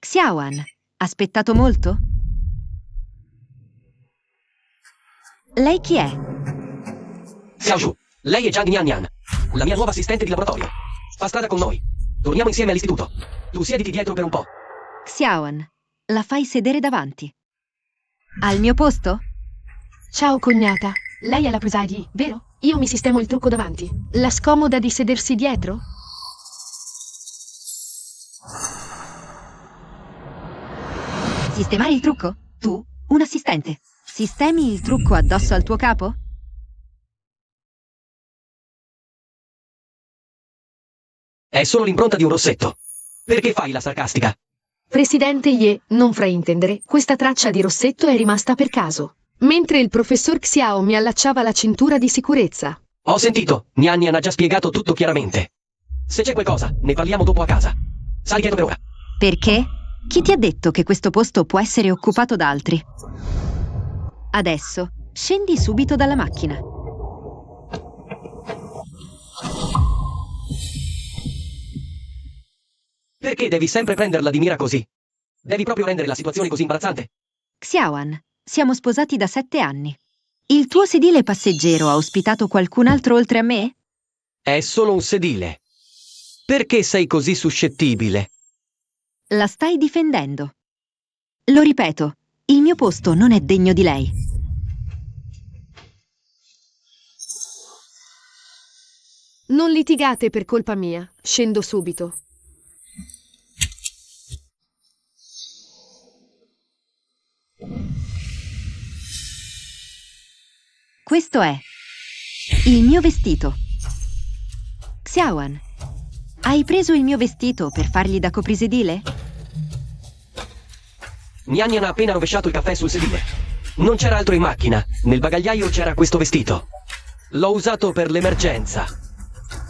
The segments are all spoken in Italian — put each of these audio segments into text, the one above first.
Xiaoan, aspettato molto? Lei chi è? Xiaozhu, lei è Zhang Nian, la mia nuova assistente di laboratorio. Fa strada con noi. Torniamo insieme all'istituto. Tu siediti dietro per un po'. Xiaoan, la fai sedere davanti. Al mio posto? Ciao cognata, lei è la presidie, vero? Io mi sistemo il trucco davanti. La scomoda di sedersi dietro? Sistemare il trucco? Tu, un assistente. Sistemi il trucco addosso al tuo capo? È solo l'impronta di un rossetto. Perché fai la sarcastica? Presidente Ye, non fraintendere, questa traccia di rossetto è rimasta per caso. Mentre il professor Xiao mi allacciava la cintura di sicurezza. Ho sentito, Nian ha già spiegato tutto chiaramente. Se c'è qualcosa, ne parliamo dopo a casa. Sali dietro per ora. Perché? Chi ti ha detto che questo posto può essere occupato da altri? Adesso, scendi subito dalla macchina. Perché devi sempre prenderla di mira così? Devi proprio rendere la situazione così imbarazzante? Xiaoan, siamo sposati da 7 anni. Il tuo sedile passeggero ha ospitato qualcun altro oltre a me? È solo un sedile. Perché sei così suscettibile? La stai difendendo. Lo ripeto, il mio posto non è degno di lei. Non litigate per colpa mia, scendo subito. Questo è il mio vestito. Xiaoan, hai preso il mio vestito per fargli da coprisedile? Nian ha appena rovesciato il caffè sul sedile. Non c'era altro in macchina. Nel bagagliaio c'era questo vestito. L'ho usato per l'emergenza.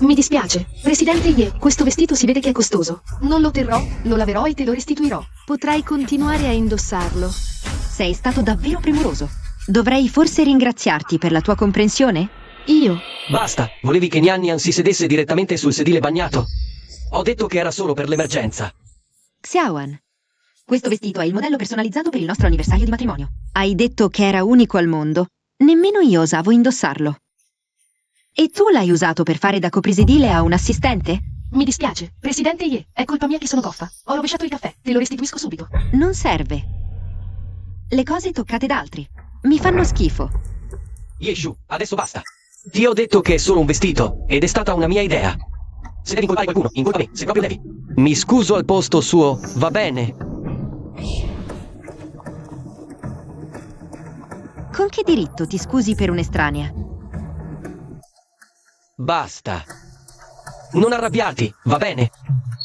Mi dispiace, Presidente Ye, questo vestito si vede che è costoso. Non lo terrò, lo laverò e te lo restituirò. Potrai continuare a indossarlo. Sei stato davvero premuroso. Dovrei forse ringraziarti per la tua comprensione? Io? Basta, volevi che Nian si sedesse direttamente sul sedile bagnato? Ho detto che era solo per l'emergenza. Xiaoan, questo vestito è il modello personalizzato per il nostro anniversario di matrimonio. Hai detto che era unico al mondo. Nemmeno io osavo indossarlo. E tu l'hai usato per fare da coprisedile a un assistente? Mi dispiace, Presidente Ye, è colpa mia che sono goffa. Ho rovesciato il caffè, te lo restituisco subito. Non serve. Le cose toccate da altri mi fanno schifo. Yeshu, adesso basta. Ti ho detto che è solo un vestito, ed è stata una mia idea. Se devi incolpare qualcuno, incolpa me, se proprio devi. Mi scuso al posto suo, va bene? Con che diritto ti scusi per un'estranea? Basta. Non arrabbiarti, va bene?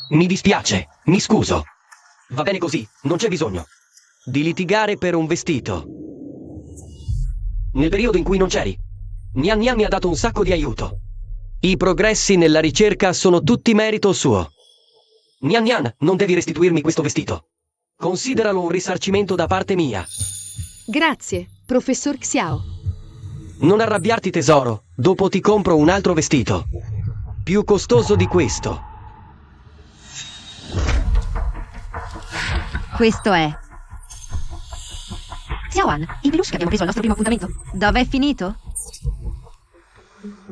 Mi dispiace, mi scuso. Va bene così, non c'è bisogno di litigare per un vestito. Nel periodo in cui non c'eri, Nian mi ha dato un sacco di aiuto. I progressi nella ricerca sono tutti merito suo. Nian, non devi restituirmi questo vestito. Consideralo un risarcimento da parte mia. Grazie, professor Xiao. Non arrabbiarti tesoro, dopo ti compro un altro vestito. Più costoso di questo. Questo è... Xiaoan, il peluche che abbiamo preso al nostro primo appuntamento. Dov'è finito?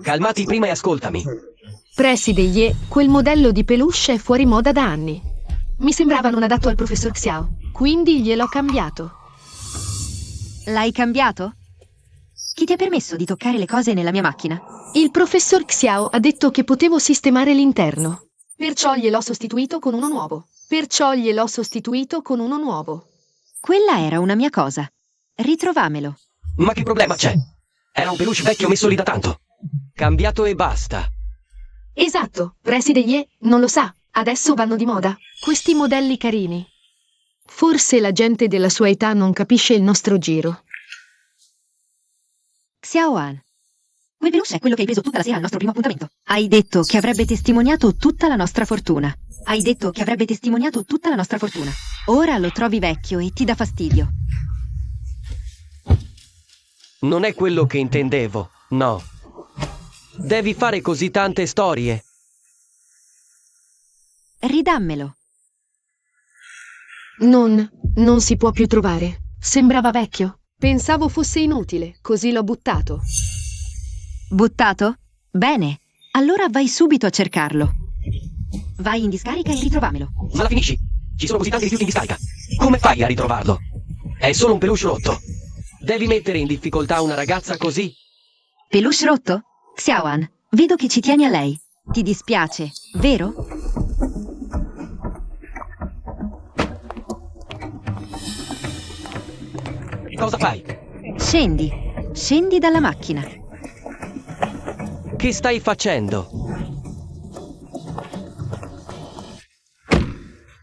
Calmati prima e ascoltami. Preside Ye, quel modello di peluche è fuori moda da anni. Mi sembrava non adatto al professor Xiao, quindi gliel'ho cambiato. L'hai cambiato? Chi ti ha permesso di toccare le cose nella mia macchina? Il professor Xiao ha detto che potevo sistemare l'interno. Perciò gliel'ho sostituito con uno nuovo. Quella era una mia cosa. Ritrovamelo. Ma che problema c'è? Era un peluche vecchio messo lì da tanto. Cambiato e basta. Esatto, Preside Ye non lo sa. Adesso vanno di moda. Questi modelli carini. Forse la gente della sua età non capisce il nostro giro. Xiaoan, quel peluche è quello che hai preso tutta la sera al nostro primo appuntamento. Hai detto che avrebbe testimoniato tutta la nostra fortuna. Ora lo trovi vecchio e ti dà fastidio. Non è quello che intendevo, no. Devi fare così tante storie. Ridammelo. Non si può più trovare. Sembrava vecchio. Pensavo fosse inutile, così l'ho buttato. Buttato? Bene, allora vai subito a cercarlo. Vai in discarica e ritrovamelo. Ma la finisci? Ci sono così tanti rifiuti in discarica. Come fai a ritrovarlo? È solo un peluche rotto. Devi mettere in difficoltà una ragazza così? Peluche rotto? Xiaoan, vedo che ci tieni a lei. Ti dispiace, vero? Cosa fai? Scendi dalla macchina. Che stai facendo?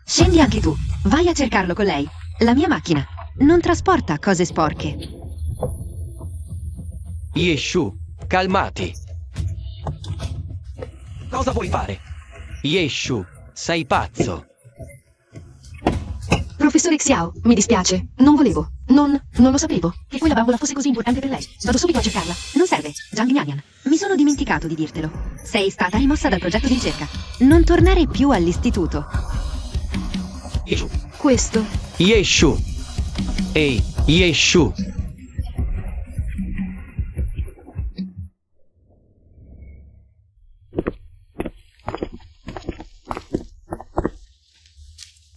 Scendi anche tu. Vai a cercarlo con lei. La mia macchina non trasporta cose sporche. Yeshu, calmati. Cosa vuoi fare? Yeshu, sei pazzo. Professore Xiao, mi dispiace. Non volevo. Non lo sapevo. Che quella bambola fosse così importante per lei. Vado subito a cercarla. Non serve, Zhang Nianyan. Mi sono dimenticato di dirtelo. Sei stata rimossa dal progetto di ricerca. Non tornare più all'istituto. Yeshu. Questo. Yeshu. Ehi, Yeshu.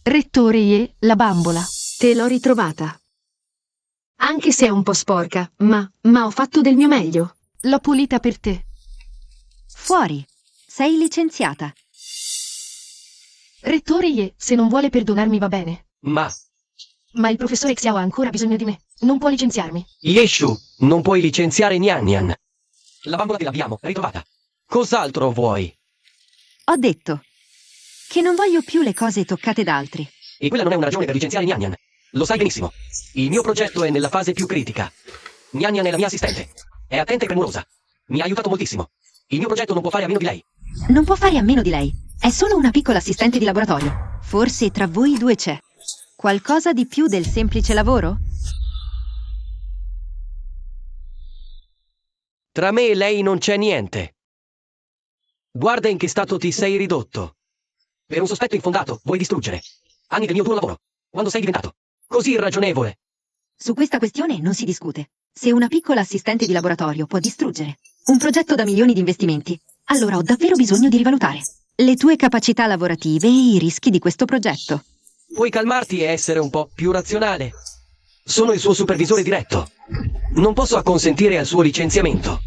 Rettore Ye, la bambola. Te l'ho ritrovata. Anche se è un po' sporca, ma ho fatto del mio meglio. L'ho pulita per te. Fuori. Sei licenziata. Rettore Ye, se non vuole perdonarmi va bene. Ma, Ma il professore Xiao ha ancora bisogno di me. Non può licenziarmi. Yeshu, non puoi licenziare Nian Nian. La bambola te l'abbiamo ritrovata. Cos'altro vuoi? Ho detto che non voglio più le cose toccate da altri. E quella non è una ragione per licenziare Nian Nian. Lo sai benissimo. Il mio progetto è nella fase più critica. Nian Nian è la mia assistente. È attenta e premurosa. Mi ha aiutato moltissimo. Il mio progetto non può fare a meno di lei. Non può fare a meno di lei. È solo una piccola assistente di laboratorio. Forse tra voi due c'è qualcosa di più del semplice lavoro? Tra me e lei non c'è niente. Guarda in che stato ti sei ridotto. Per un sospetto infondato vuoi distruggere anni del mio tuo lavoro, quando sei diventato così irragionevole. Su questa questione non si discute. Se una piccola assistente di laboratorio può distruggere un progetto da milioni di investimenti, allora ho davvero bisogno di rivalutare le tue capacità lavorative e i rischi di questo progetto. Puoi calmarti e essere un po' più razionale. Sono il suo supervisore diretto. Non posso acconsentire al suo licenziamento.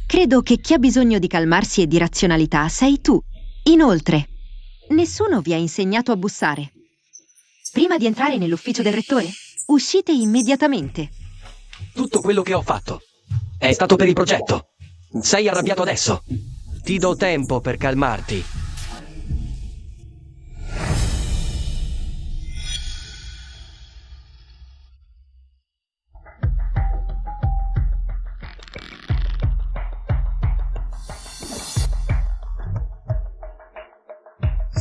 Credo che chi ha bisogno di calmarsi e di razionalità sei tu. Inoltre, nessuno vi ha insegnato a bussare. Prima di entrare nell'ufficio del rettore, uscite immediatamente. Tutto quello che ho fatto è stato per il progetto. Sei arrabbiato adesso. Ti do tempo per calmarti.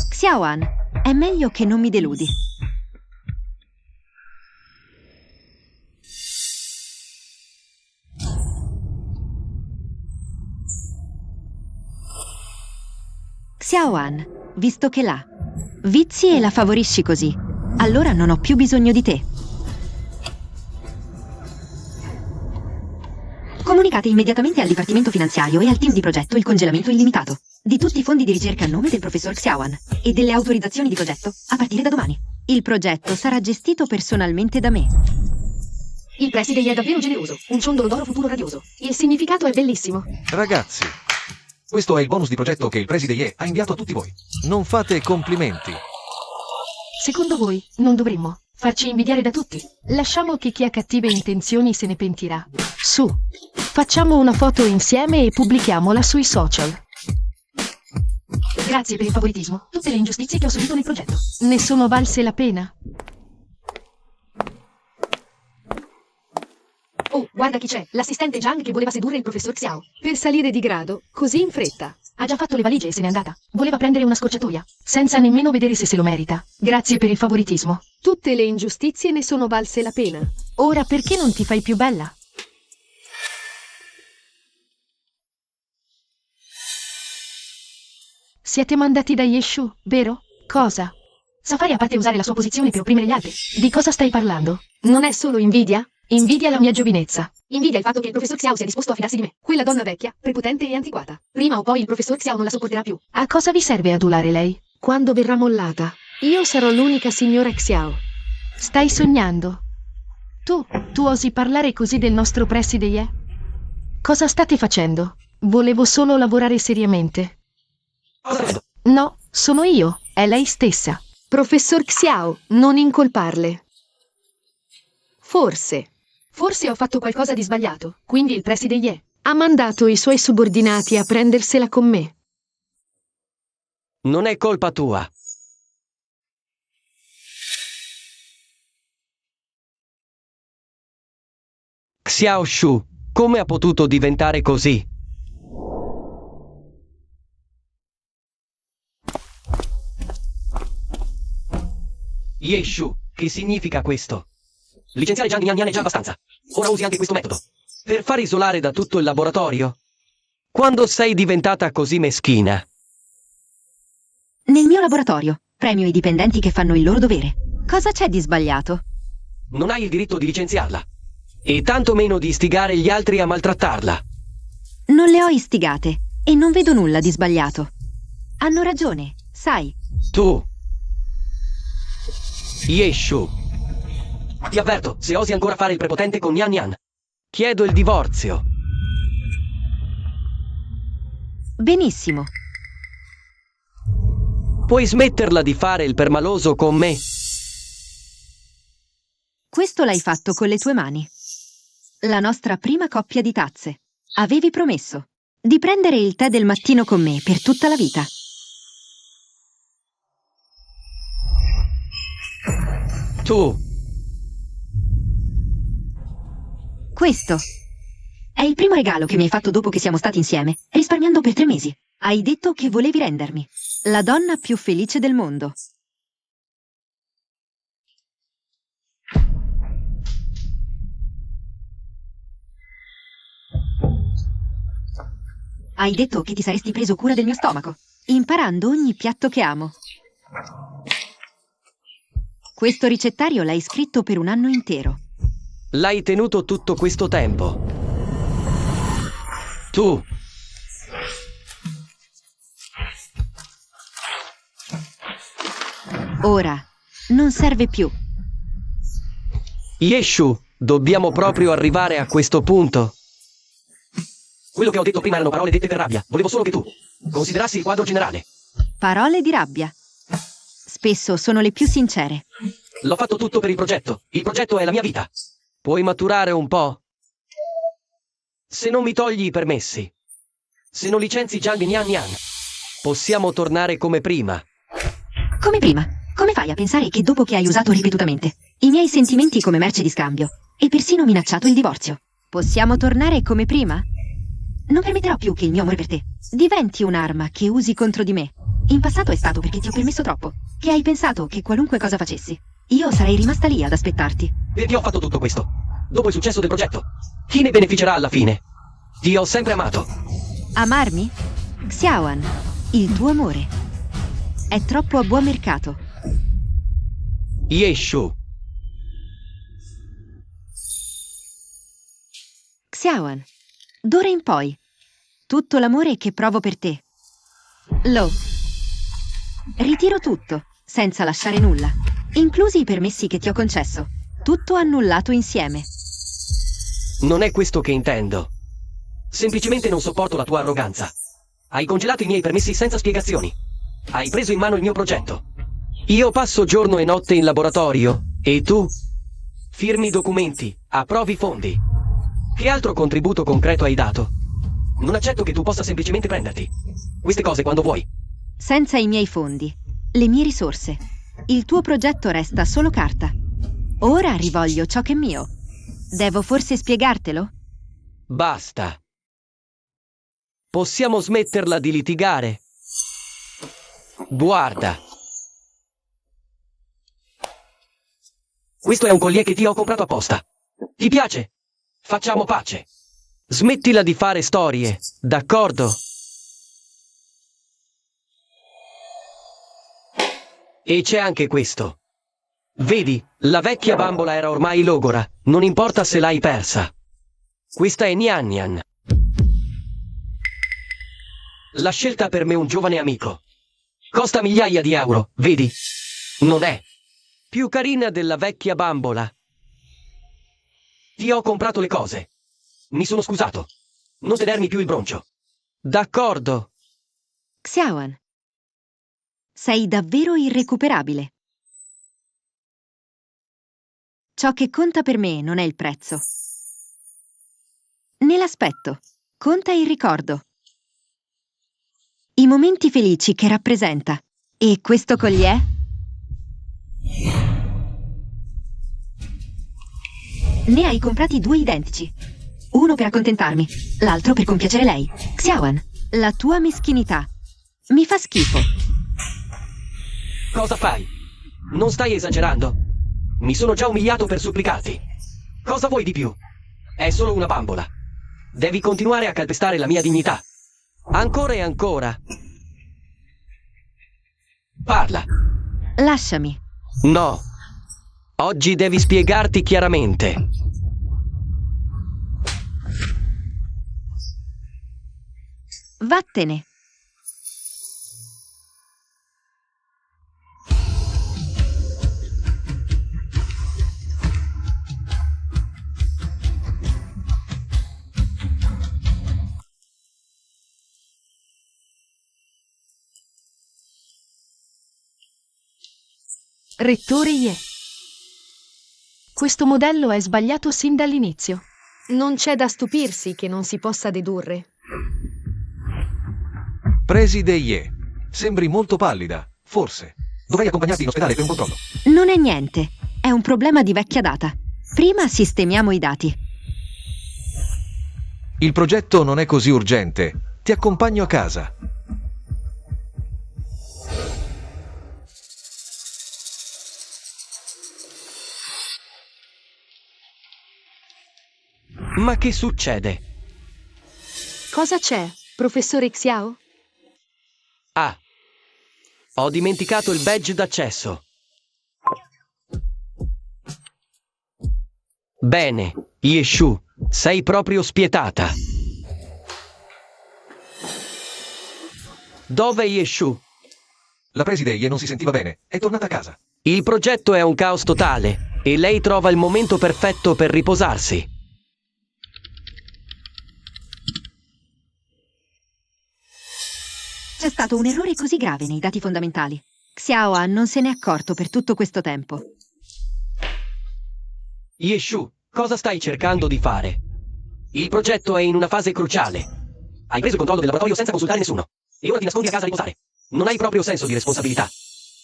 Xiaoan, è meglio che non mi deludi. Xiaoan, visto che l'ha, vizi e la favorisci così, allora non ho più bisogno di te. Comunicate immediatamente al Dipartimento Finanziario e al team di progetto il congelamento illimitato di tutti i fondi di ricerca a nome del professor Xiaoan e delle autorizzazioni di progetto a partire da domani. Il progetto sarà gestito personalmente da me. Il preside è davvero generoso, un ciondolo d'oro futuro radioso. Il significato è bellissimo. Ragazzi, questo è il bonus di progetto che il preside Ye ha inviato a tutti voi. Non fate complimenti. Secondo voi, non dovremmo farci invidiare da tutti? Lasciamo che chi ha cattive intenzioni se ne pentirà. Su, facciamo una foto insieme e pubblichiamola sui social. Grazie per il favoritismo. Tutte le ingiustizie che ho subito nel progetto ne sono valse la pena. Oh, guarda chi c'è, l'assistente Zhang che voleva sedurre il professor Xiao per salire di grado, così in fretta. Ha già fatto le valigie e se n'è andata. Voleva prendere una scorciatoia, senza nemmeno vedere se lo merita. Grazie per il favoritismo. Tutte le ingiustizie ne sono valse la pena. Ora perché non ti fai più bella? Siete mandati da Yeshu, vero? Cosa? Safari, a parte usare la sua posizione per opprimere gli altri. Di cosa stai parlando? Non è solo invidia? Invidia la mia giovinezza. Invidia il fatto che il professor Xiao sia disposto a fidarsi di me. Quella donna vecchia, prepotente e antiquata. Prima o poi il professor Xiao non la sopporterà più. A cosa vi serve adulare lei? Quando verrà mollata, io sarò l'unica signora Xiao. Stai sognando? Tu osi parlare così del nostro preside Ye? Cosa state facendo? Volevo solo lavorare seriamente. No, sono io, è lei stessa. Professor Xiao, non incolparle. Forse ho fatto qualcosa di sbagliato, quindi il preside Ye ha mandato i suoi subordinati a prendersela con me. Non è colpa tua. Xiao Shu, come ha potuto diventare così? Ye Shu, che significa questo? Licenziare Zhang Nian Nian è già abbastanza. Ora usi anche questo metodo. Per far isolare da tutto il laboratorio? Quando sei diventata così meschina? Nel mio laboratorio, premio i dipendenti che fanno il loro dovere. Cosa c'è di sbagliato? Non hai il diritto di licenziarla. E tanto meno di istigare gli altri a maltrattarla. Non le ho istigate e non vedo nulla di sbagliato. Hanno ragione, sai. Tu. Ye Shu. Ti avverto, se osi ancora fare il prepotente con Nian Nian, chiedo il divorzio. Benissimo. Puoi smetterla di fare il permaloso con me? Questo l'hai fatto con le tue mani. La nostra prima coppia di tazze. Avevi promesso di prendere il tè del mattino con me per tutta la vita. Tu. Questo è il primo regalo che mi hai fatto dopo che siamo stati insieme, risparmiando per 3 mesi. Hai detto che volevi rendermi la donna più felice del mondo. Hai detto che ti saresti preso cura del mio stomaco, imparando ogni piatto che amo. Questo ricettario l'hai scritto per 1 anno intero. L'hai tenuto tutto questo tempo. Tu. Ora non serve più. Ye Shu, dobbiamo proprio arrivare a questo punto? Quello che ho detto prima erano parole dette per rabbia. Volevo solo che tu considerassi il quadro generale. Parole di rabbia. Spesso sono le più sincere. L'ho fatto tutto per il progetto. Il progetto è la mia vita. Puoi maturare un po'? Se non mi togli i permessi, se non licenzi Zhang Nian Nian, possiamo tornare come prima. Come prima? Come fai a pensare che dopo che hai usato ripetutamente i miei sentimenti come merce di scambio e persino minacciato il divorzio, possiamo tornare come prima? Non permetterò più che il mio amore per te diventi un'arma che usi contro di me. In passato è stato perché ti ho permesso troppo, che hai pensato che qualunque cosa facessi, io sarei rimasta lì ad aspettarti. Perché ho fatto tutto questo? Dopo il successo del progetto, chi ne beneficerà alla fine? Ti ho sempre amato. Amarmi? Xiaoan, il tuo amore è troppo a buon mercato. Ye Shu. Xiaoan, d'ora in poi, tutto l'amore che provo per te lo ritiro tutto, senza lasciare nulla, inclusi i permessi che ti ho concesso. Tutto annullato insieme. Non è questo che intendo. Semplicemente non sopporto la tua arroganza. Hai congelato i miei permessi senza spiegazioni. Hai preso in mano il mio progetto. Io passo giorno e notte in laboratorio, e tu firmi documenti, approvi fondi. Che altro contributo concreto hai dato? Non accetto che tu possa semplicemente prenderti queste cose quando vuoi. Senza i miei fondi, le mie risorse, il tuo progetto resta solo carta. Ora rivoglio ciò che è mio. Devo forse spiegartelo? Basta. Possiamo smetterla di litigare? Guarda. Questo è un collier che ti ho comprato apposta. Ti piace? Facciamo pace. Smettila di fare storie, d'accordo? E c'è anche questo. Vedi, la vecchia bambola era ormai logora, non importa se l'hai persa. Questa è Nyan Nyan. La scelta per me un giovane amico. Costa migliaia di euro, vedi? Non è più carina della vecchia bambola. Ti ho comprato le cose. Mi sono scusato. Non tenermi più il broncio. D'accordo. Xiaoan, sei davvero irrecuperabile. Ciò che conta per me non è il prezzo, né l'aspetto, conta il ricordo. I momenti felici che rappresenta. E questo collier? Ne hai comprati 2 identici. Uno per accontentarmi, l'altro per compiacere lei. Xiaoan, la tua meschinità mi fa schifo. Cosa fai? Non stai esagerando? Mi sono già umiliato per supplicarti. Cosa vuoi di più? È solo una bambola. Devi continuare a calpestare la mia dignità. Ancora e ancora. Parla. Lasciami. No. Oggi devi spiegarti chiaramente. Vattene. Rettore Ye. Questo modello è sbagliato sin dall'inizio. Non c'è da stupirsi che non si possa dedurre. Preside Ye, sembri molto pallida, forse. Dovrei accompagnarti in ospedale per un controllo. Non è niente, è un problema di vecchia data. Prima sistemiamo i dati. Il progetto non è così urgente. Ti accompagno a casa. Ma che succede? Cosa c'è, professore Xiao? Ah, ho dimenticato il badge d'accesso. Bene, Yeshu, sei proprio spietata. Dov'è Yeshu? La preside Ye non si sentiva bene. È tornata a casa. Il progetto è un caos totale e lei trova il momento perfetto per riposarsi. C'è stato un errore così grave nei dati fondamentali. Xiaoan non se n'è accorto per tutto questo tempo. Yeshu, cosa stai cercando di fare? Il progetto è in una fase cruciale. Hai preso il controllo del laboratorio senza consultare nessuno. E ora ti nascondi a casa a riposare. Non hai proprio senso di responsabilità.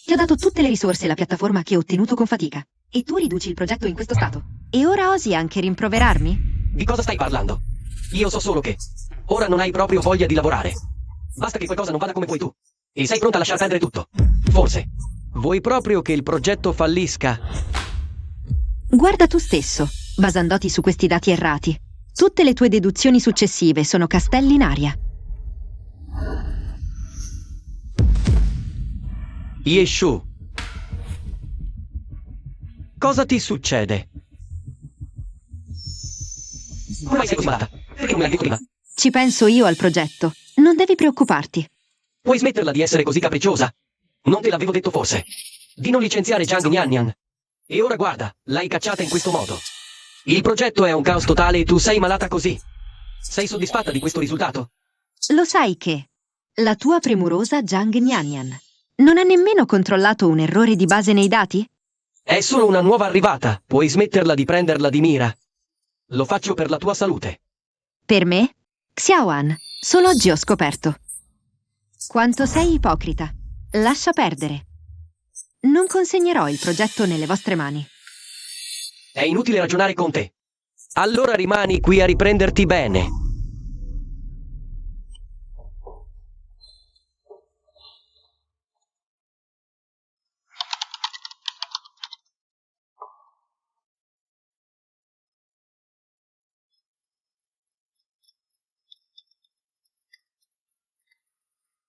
Ti ho dato tutte le risorse e la piattaforma che ho ottenuto con fatica. E tu riduci il progetto in questo stato. E ora osi anche rimproverarmi? Di cosa stai parlando? Io so solo che ora non hai proprio voglia di lavorare. Basta che qualcosa non vada come vuoi tu. E sei pronta a lasciar perdere tutto. Forse. Vuoi proprio che il progetto fallisca? Guarda tu stesso, basandoti su questi dati errati. Tutte le tue deduzioni successive sono castelli in aria. Yeshu. Cosa ti succede? Come mai sei così malata? Perché non me l'hai detto prima? Ci penso io al progetto. Non devi preoccuparti. Puoi smetterla di essere così capricciosa? Non te l'avevo detto forse. Di non licenziare Zhang Nyanyan. E ora guarda, l'hai cacciata in questo modo. Il progetto è un caos totale e tu sei malata così. Sei soddisfatta di questo risultato? Lo sai che la tua premurosa Zhang Nyanyan non ha nemmeno controllato un errore di base nei dati? È solo una nuova arrivata. Puoi smetterla di prenderla di mira. Lo faccio per la tua salute. Per me? Xiaoan, solo oggi ho scoperto. Quanto sei ipocrita. Lascia perdere. Non consegnerò il progetto nelle vostre mani. È inutile ragionare con te. Allora rimani qui a riprenderti bene.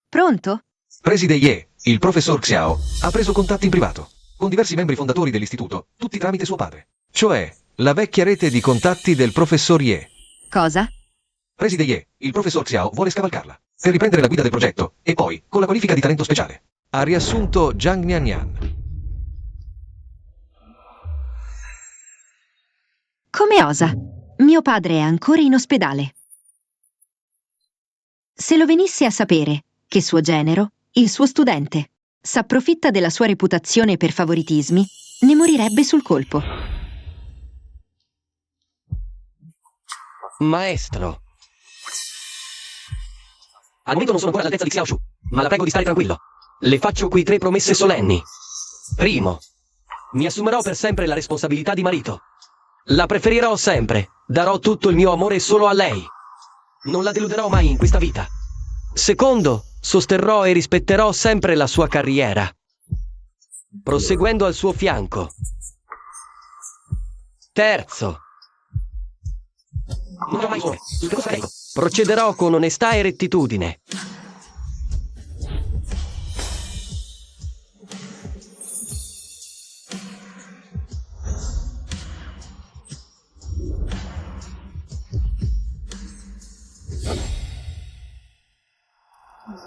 Pronto? Preside Ye, il professor Xiao ha preso contatti in privato con diversi membri fondatori dell'istituto, tutti tramite suo padre. Cioè, la vecchia rete di contatti del professor Ye. Cosa? Preside Ye, il professor Xiao vuole scavalcarla per riprendere la guida del progetto e poi con la qualifica di talento speciale. Ha riassunto Zhang Nianyan. Come osa? Mio padre è ancora in ospedale. Se lo venisse a sapere che suo genero, il suo studente, s'approfitta della sua reputazione per favoritismi, ne morirebbe sul colpo. Maestro. Al momento non sono ancora all'altezza di Xiao Shu, ma la prego di stare tranquillo. Le faccio qui 3 promesse solenni. Primo, mi assumerò per sempre la responsabilità di marito. La preferirò sempre, darò tutto il mio amore solo a lei. Non la deluderò mai in questa vita. Secondo, sosterrò e rispetterò sempre la sua carriera, proseguendo al suo fianco. Terzo, non avrò mai sole, procederò con onestà e rettitudine.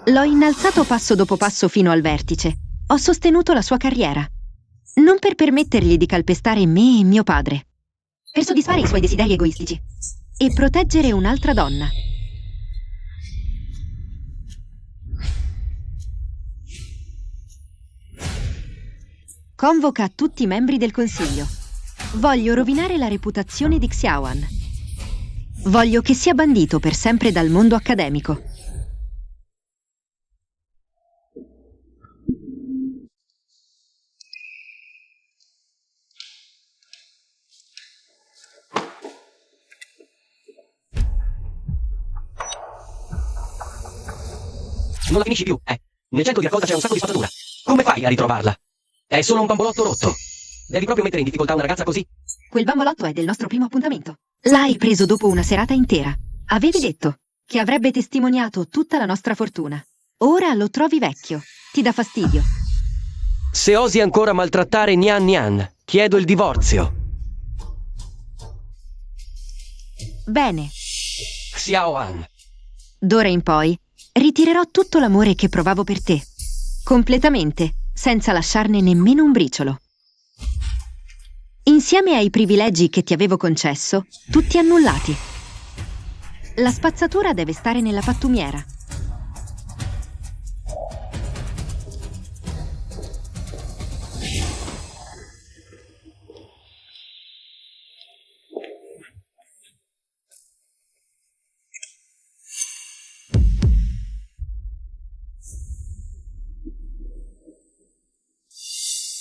L'ho innalzato passo dopo passo fino al vertice. Ho sostenuto la sua carriera. Non per permettergli di calpestare me e mio padre. Per soddisfare i suoi desideri egoistici. E proteggere un'altra donna. Convoca tutti i membri del consiglio. Voglio rovinare la reputazione di Xiaoan. Voglio che sia bandito per sempre dal mondo accademico. Non la finisci più, Nel centro di raccolta c'è un sacco di spazzatura. Come fai a ritrovarla? È solo un bambolotto rotto. Devi proprio mettere in difficoltà una ragazza così? Quel bambolotto è del nostro primo appuntamento. L'hai preso dopo una serata intera. Avevi detto che avrebbe testimoniato tutta la nostra fortuna. Ora lo trovi vecchio. Ti dà fastidio. Se osi ancora maltrattare Nian Nian, chiedo il divorzio. Bene. Xiaoan. D'ora in poi ritirerò tutto l'amore che provavo per te. Completamente, senza lasciarne nemmeno un briciolo. Insieme ai privilegi che ti avevo concesso, tutti annullati. La spazzatura deve stare nella pattumiera.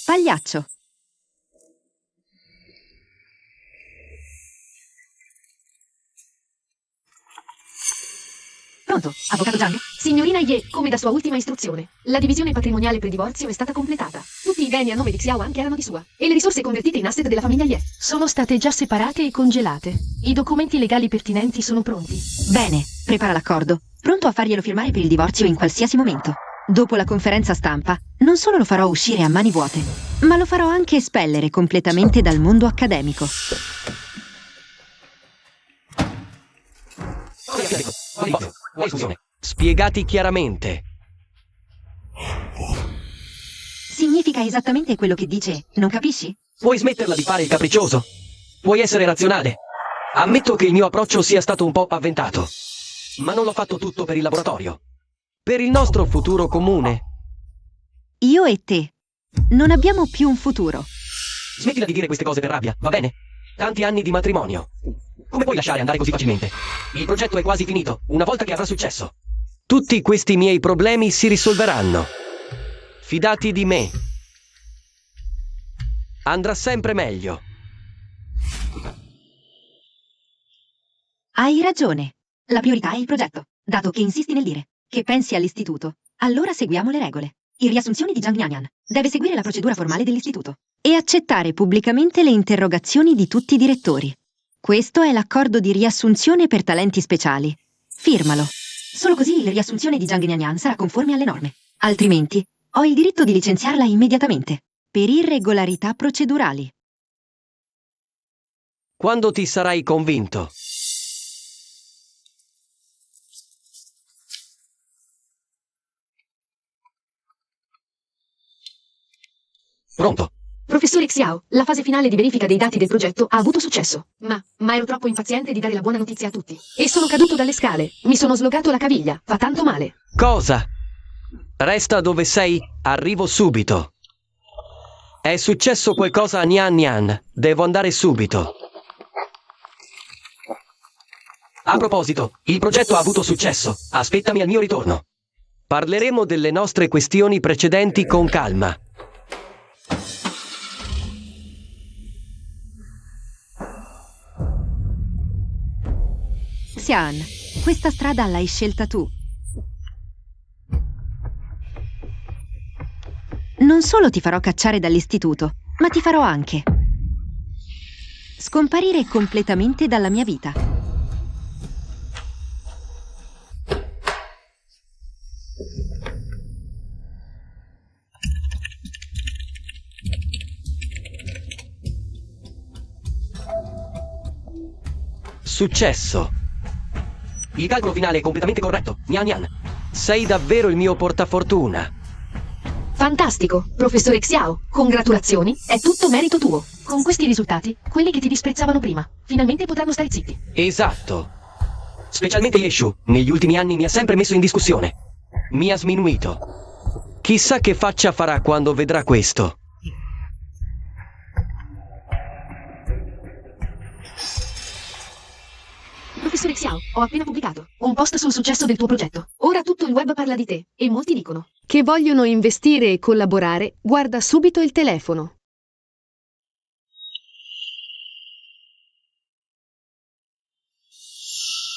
Pagliaccio. Pronto, avvocato Zhang? Signorina Ye, come da sua ultima istruzione, la divisione patrimoniale per divorzio è stata completata. Tutti i beni a nome di Xiao anche erano di sua, e le risorse convertite in asset della famiglia Ye sono state già separate e congelate. I documenti legali pertinenti sono pronti. Bene, prepara l'accordo. Pronto a farglielo firmare per il divorzio in qualsiasi momento. Dopo la conferenza stampa, non solo lo farò uscire a mani vuote, ma lo farò anche espellere completamente dal mondo accademico. Spiegati chiaramente. Significa esattamente quello che dice, non capisci? Puoi smetterla di fare il capriccioso? Puoi essere razionale? Ammetto che il mio approccio sia stato un po' avventato, ma non l'ho fatto tutto per il laboratorio. Per il nostro futuro comune. Io e te non abbiamo più un futuro. Smettila di dire queste cose per rabbia, va bene? Tanti anni di matrimonio. Come puoi lasciare andare così facilmente? Il progetto è quasi finito, una volta che avrà successo. Tutti questi miei problemi si risolveranno. Fidati di me. Andrà sempre meglio. Hai ragione. La priorità è il progetto, dato che insisti nel dire che pensi all'istituto. Allora seguiamo le regole. Il riassunzione di Zhang Nianyan deve seguire la procedura formale dell'istituto e accettare pubblicamente le interrogazioni di tutti i direttori. Questo è l'accordo di riassunzione per talenti speciali. Firmalo. Solo così la riassunzione di Zhang Nianyan sarà conforme alle norme. Altrimenti, Ho il diritto di licenziarla immediatamente, per irregolarità procedurali. Quando ti sarai convinto? Pronto? Professore Xiao, la fase finale di verifica dei dati del progetto ha avuto successo. Ma ero troppo impaziente di dare la buona notizia a tutti. E sono caduto dalle scale. Mi sono slogato la caviglia. Fa tanto male. Cosa? Resta dove sei, arrivo subito. È successo qualcosa a Nian Nian. Devo andare subito. A proposito, il progetto ha avuto successo. Aspettami al mio ritorno. Parleremo delle nostre questioni precedenti con calma. Xian, questa strada l'hai scelta tu. Non solo ti farò cacciare dall'istituto, ma ti farò anche scomparire completamente dalla mia vita. Successo. Il calcolo finale è completamente corretto. Nian Nian. Sei davvero il mio portafortuna. Fantastico, professore Xiao. Congratulazioni, è tutto merito tuo. Con questi risultati, quelli che ti disprezzavano prima, finalmente potranno stare zitti. Esatto. Specialmente Yeshu, negli ultimi anni mi ha sempre messo in discussione. Mi ha sminuito. Chissà che faccia farà quando vedrà questo. Professore Xiao, ho appena pubblicato un post sul successo del tuo progetto. Ora tutto il web parla di te e molti dicono che vogliono investire e collaborare. Guarda subito il telefono.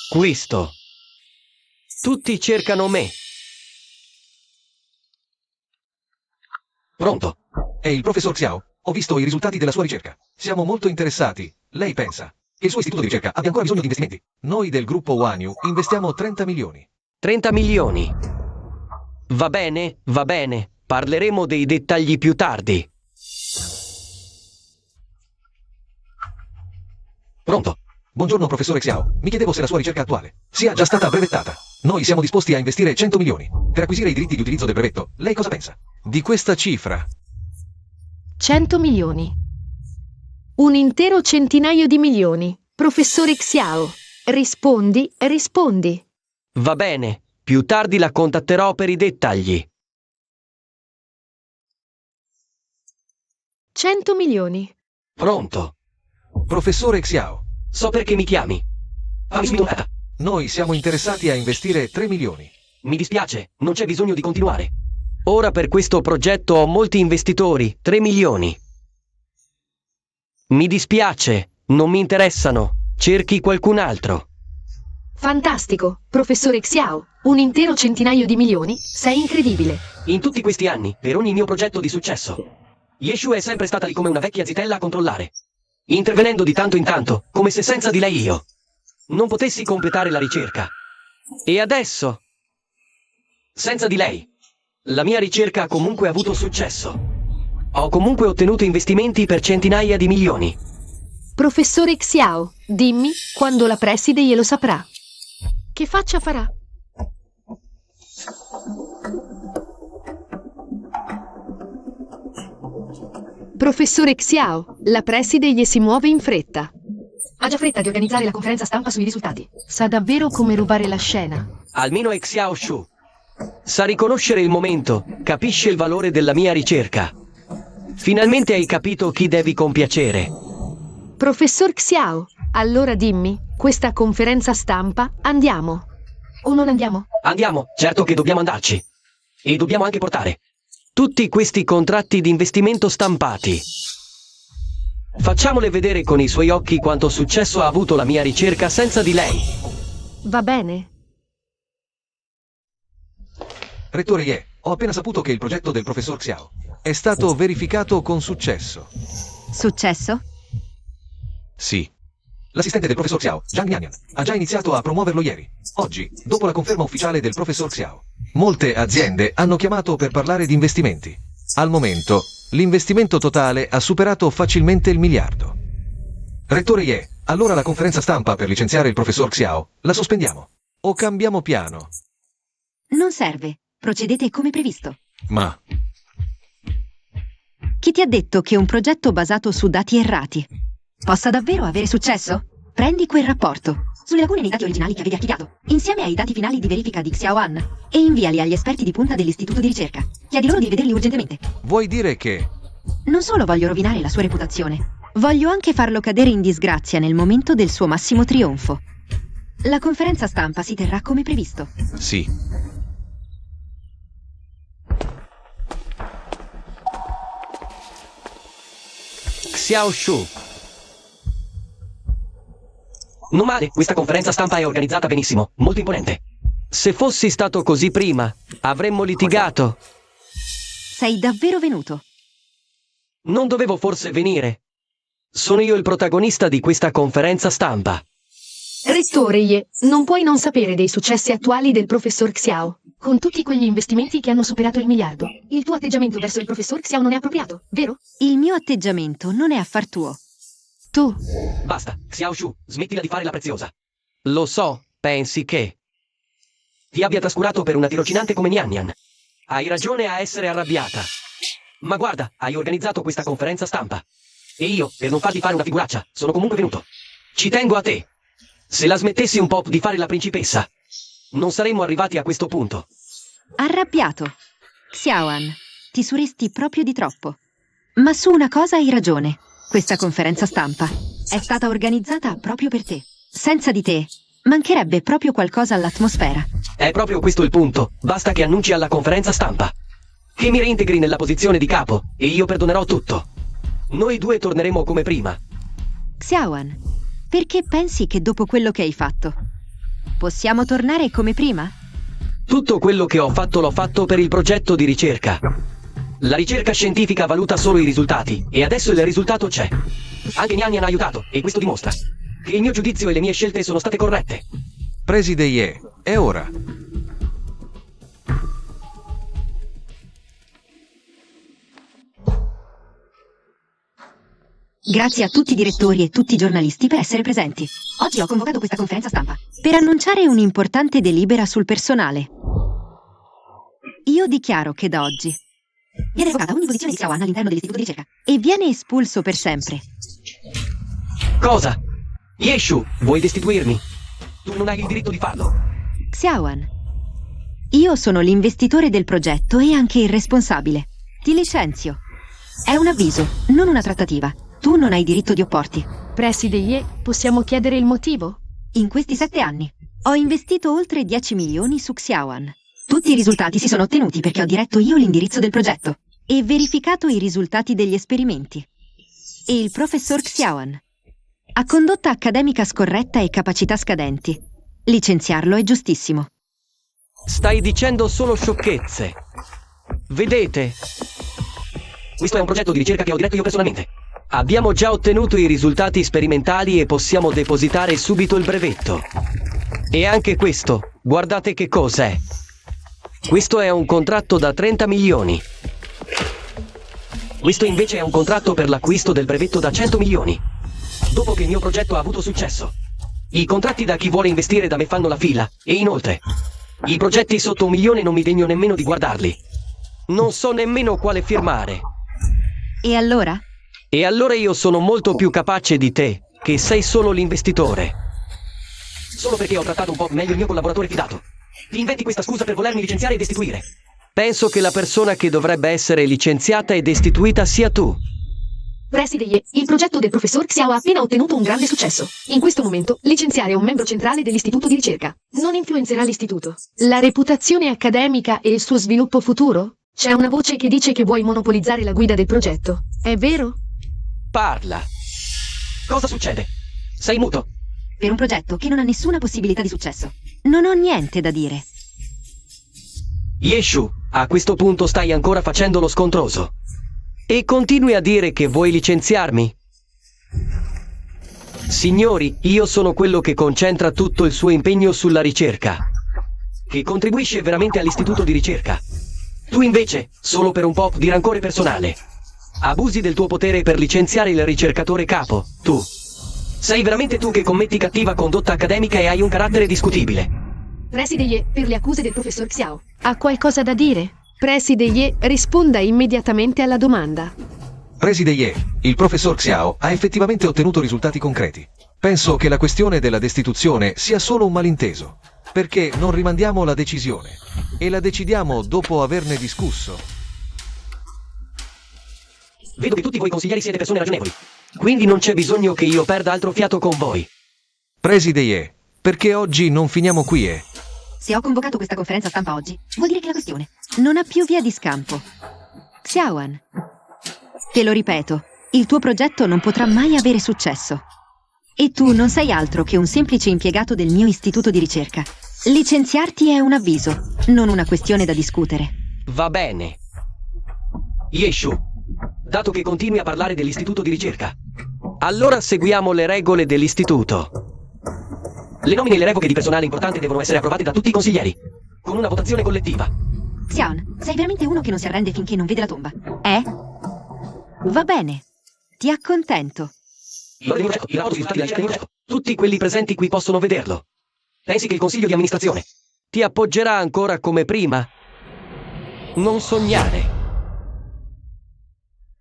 Questo. Tutti cercano me. Pronto? È il professor Xiao. Ho visto i risultati della sua ricerca. Siamo molto interessati. Lei pensa che il suo istituto di ricerca abbia ancora bisogno di investimenti? Noi del gruppo Wanyu investiamo 30 milioni. 30 milioni. Va bene, va bene. Parleremo dei dettagli più tardi. Pronto? Buongiorno professore Xiao. Mi chiedevo se la sua ricerca attuale sia già stata brevettata. Noi siamo disposti a investire 100 milioni per acquisire i diritti di utilizzo del brevetto. Lei cosa pensa di questa cifra? 100 milioni. Un intero centinaio di milioni. Professore Xiao, rispondi. Va bene, più tardi la contatterò per i dettagli. 100 milioni. Pronto? Professore Xiao, So perché mi chiami. Fammi sminuita. noi siamo interessati a investire 3 milioni. Mi dispiace, non c'è bisogno di continuare. Ora per questo progetto ho molti investitori, 3 milioni. Mi dispiace, non mi interessano. Cerchi qualcun altro. Fantastico, professore Xiao. Un intero centinaio di milioni? Sei incredibile. In tutti questi anni, per ogni mio progetto di successo, Yeshu è sempre stata lì come una vecchia zitella a controllare, intervenendo di tanto in tanto, come se senza di lei io non potessi completare la ricerca. E adesso, senza di lei, la mia ricerca ha comunque avuto successo. Ho comunque ottenuto investimenti per centinaia di milioni. Professore Xiao, dimmi quando la preside glielo saprà. Che faccia farà? Professore Xiao, la preside gli si muove in fretta. Ha già fretta di organizzare la conferenza stampa sui risultati. Sa davvero come rubare la scena. Almeno è Xiao Shu. Sa riconoscere il momento, capisce il valore della mia ricerca. Finalmente hai capito chi devi compiacere. Professor Xiao, allora dimmi, questa conferenza stampa andiamo? O non andiamo? Andiamo, certo che dobbiamo andarci. E dobbiamo anche portare tutti questi contratti di investimento stampati. Facciamole vedere con i suoi occhi quanto successo ha avuto la mia ricerca senza di lei. Va bene. Rettore Ye, ho appena saputo che il progetto del professor Xiao è stato verificato con successo. Successo? Sì. L'assistente del professor Xiao, Zhang Nianyan, ha già iniziato a promuoverlo ieri. Oggi, dopo la conferma ufficiale del professor Xiao, Molte aziende hanno chiamato per parlare di investimenti. Al momento, l'investimento totale ha superato facilmente il miliardo. Rettore Ye, allora la conferenza stampa per licenziare il professor Xiao la sospendiamo. O cambiamo piano? Non serve. Procedete come previsto. Ma Chi ti ha detto che un progetto basato su dati errati possa davvero avere successo? Prendi quel rapporto sulle lacune nei dati originali che avevi archiviato, insieme ai dati finali di verifica di Xiaoan, e inviali agli esperti di punta dell'istituto di ricerca. Chiedi loro di vederli urgentemente. vuoi dire che... Non solo voglio rovinare la sua reputazione, voglio anche farlo cadere in disgrazia nel momento del suo massimo trionfo. La conferenza stampa si terrà come previsto. Sì. Xiao Shu. Non male, questa conferenza stampa è organizzata benissimo, molto imponente. Se fossi stato così prima, avremmo litigato. Sei davvero venuto? Non dovevo forse venire. Sono io il protagonista di questa conferenza stampa. Rettore Ye, non puoi non sapere dei successi attuali del professor Xiao. Con tutti quegli investimenti che hanno superato il miliardo, il tuo atteggiamento verso il professor Xiao non è appropriato, vero? Il mio atteggiamento non è affar tuo. Tu, Basta, Xiao Shu, smettila di fare la preziosa. Lo so, pensi che ti abbia trascurato per una tirocinante come Nian Nian. Hai ragione a essere arrabbiata. Ma guarda, hai organizzato questa conferenza stampa. E io, per non farti fare una figuraccia, sono comunque venuto. Ci tengo a te. Se la smettessi un po' di fare la principessa, non saremmo arrivati a questo punto. arrabbiato. Xiaoan, ti suresti proprio di troppo. Ma su una cosa hai ragione. Questa conferenza stampa è stata organizzata proprio per te. Senza di te, mancherebbe proprio qualcosa all'atmosfera. È proprio questo il punto. Basta che annunci alla conferenza stampa che mi reintegri nella posizione di capo e io perdonerò tutto. Noi due torneremo come prima. Xiaoan, perché pensi che dopo quello che hai fatto possiamo tornare come prima? Tutto quello che ho fatto l'ho fatto per il progetto di ricerca. La ricerca scientifica valuta solo i risultati e adesso il risultato c'è. Anche Nian Nian ha aiutato e questo dimostra che il mio giudizio e le mie scelte sono state corrette. Preside Ye, è ora. Grazie a tutti i direttori e tutti i giornalisti per essere presenti. Oggi ho convocato questa conferenza stampa per annunciare un'importante delibera sul personale. Io dichiaro che da oggi viene revocata ogni posizione di Xiaoan all'interno dell'istituto di ricerca e viene espulso per sempre. Cosa? Yeshu, vuoi destituirmi? Tu non hai il diritto di farlo. Xiaoan, io sono l'investitore del progetto e anche il responsabile. Ti licenzio. È un avviso, non una trattativa. Tu non hai diritto di opporti. Preside Ye, possiamo chiedere il motivo? In questi 7 anni ho investito oltre 10 milioni su Xiaoan. Tutti i risultati si sono ottenuti perché ho diretto io l'indirizzo del progetto e verificato i risultati degli esperimenti. E il professor Xiaoan ha condotta accademica scorretta e capacità scadenti. Licenziarlo è giustissimo. Stai dicendo solo sciocchezze. Vedete? Questo è un progetto di ricerca che ho diretto io personalmente. Abbiamo già ottenuto i risultati sperimentali e possiamo depositare subito il brevetto. E anche questo, guardate che cos'è. Questo è un contratto da 30 milioni. Questo invece è un contratto per l'acquisto del brevetto da 100 milioni. Dopo che il mio progetto ha avuto successo. I contratti da chi vuole investire da me fanno la fila. E inoltre, i progetti sotto 1 milione non mi degno nemmeno di guardarli. Non so nemmeno quale firmare. E allora? E allora io sono molto più capace di te, che sei solo l'investitore. Solo perché ho trattato un po' meglio il mio collaboratore fidato. Ti inventi questa scusa per volermi licenziare e destituire. Penso che la persona che dovrebbe essere licenziata e destituita sia tu. Preside Ye, il progetto del professor Xiao ha appena ottenuto un grande successo. In questo momento, licenziare un membro centrale dell'istituto di ricerca non influenzerà l'istituto, la reputazione accademica e il suo sviluppo futuro? C'è una voce che dice che vuoi monopolizzare la guida del progetto. È vero? Parla. Cosa succede? Sei muto? Per un progetto che non ha nessuna possibilità di successo. Non ho niente da dire. Yeshu, a questo punto stai ancora facendo lo scontroso. E continui a dire che vuoi licenziarmi? Signori, io sono quello che concentra tutto il suo impegno sulla ricerca. che contribuisce veramente all'istituto di ricerca. Tu invece, solo per un po' di rancore personale, abusi del tuo potere per licenziare il ricercatore capo. Tu. Sei veramente tu che commetti cattiva condotta accademica e hai un carattere discutibile. Preside Ye, per le accuse del professor Xiao. Ha qualcosa da dire? Preside Ye, risponda immediatamente alla domanda. Preside Ye, il professor Xiao ha effettivamente ottenuto risultati concreti. Penso che la questione della destituzione sia solo un malinteso. Perché non rimandiamo la decisione e la decidiamo dopo averne discusso? Vedo che tutti voi consiglieri siete persone ragionevoli. Quindi non c'è bisogno che io perda altro fiato con voi. Preside Ye, perché oggi non finiamo qui, Se ho convocato questa conferenza stampa oggi, vuol dire che la questione non ha più via di scampo. Xiaoan, te lo ripeto, il tuo progetto non potrà mai avere successo. E tu non sei altro che un semplice impiegato del mio istituto di ricerca. Licenziarti è un avviso, non una questione da discutere. Va bene. Yeshu, dato che continui a parlare dell'istituto di ricerca, allora seguiamo le regole dell'istituto. Le nomine e le revoche di personale importante devono essere approvate da tutti i consiglieri, con una votazione collettiva. Xiaon, sei veramente uno che non si arrende finché non vede la tomba, eh? Va bene, ti accontento. Il rapporto sui risultati della ricerca di Unesco. Tutti quelli presenti qui possono vederlo. Pensi che il consiglio di amministrazione ti appoggerà ancora come prima? Non sognare.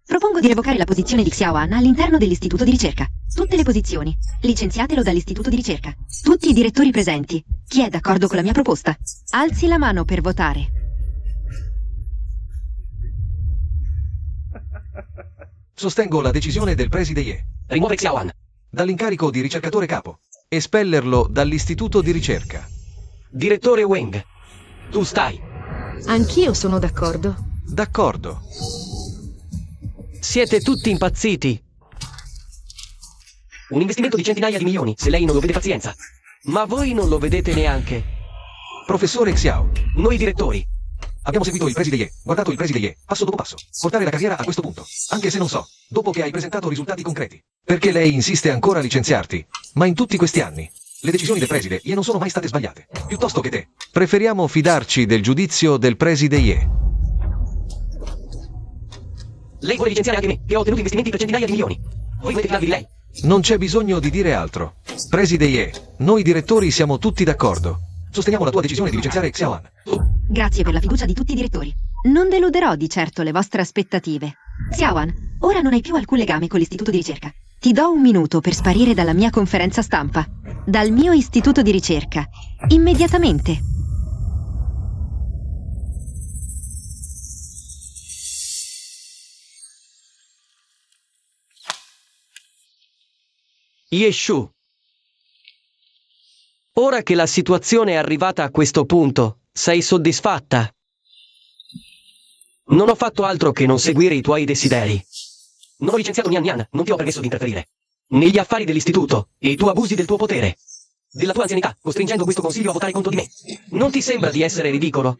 Propongo di revocare la posizione di Xiaoan all'interno dell'istituto di ricerca. Tutte le posizioni. Licenziatelo dall'istituto di ricerca. Tutti i direttori presenti. Chi è d'accordo con la mia proposta? Alzi la mano per votare. Sostengo la decisione del preside Ye. Rimuove Xiaoan Dall'incarico di ricercatore capo. Espellerlo dall'istituto di ricerca. Direttore Weng, tu stai. Anch'io sono d'accordo. D'accordo. Siete tutti impazziti. Un investimento di centinaia di milioni, se lei non lo vede pazienza. Ma voi non lo vedete neanche. Professore Xiao, Noi direttori. abbiamo seguito il preside Ye, guardato il preside Ye, passo dopo passo. Portare la carriera a questo punto. Anche se non so, dopo che hai presentato risultati concreti. Perché lei insiste ancora a licenziarti? Ma in tutti questi anni, le decisioni del preside Ye non sono mai state sbagliate. Piuttosto che te. Preferiamo fidarci del giudizio del preside Ye. Lei vuole licenziare anche me, che ho ottenuto investimenti per centinaia di milioni. Voi volete fidarvi di lei? Non c'è bisogno di dire altro. Preside Ye, noi direttori siamo tutti d'accordo. Sosteniamo la tua decisione di licenziare Xiaoan. Grazie per la fiducia di tutti i direttori. Non deluderò di certo le vostre aspettative. Xiaoan, ora non hai più alcun legame con l'istituto di ricerca. Ti do un minuto per sparire dalla mia conferenza stampa. Dal mio istituto di ricerca. Immediatamente. Yeshu. Ora che la situazione è arrivata a questo punto, sei soddisfatta? Non ho fatto altro che non seguire i tuoi desideri. Non ho licenziato Nian Nian, non ti ho permesso di interferire negli affari dell'istituto e tu abusi del tuo potere, della tua anzianità, costringendo questo consiglio a votare contro di me. Non ti sembra di essere ridicolo?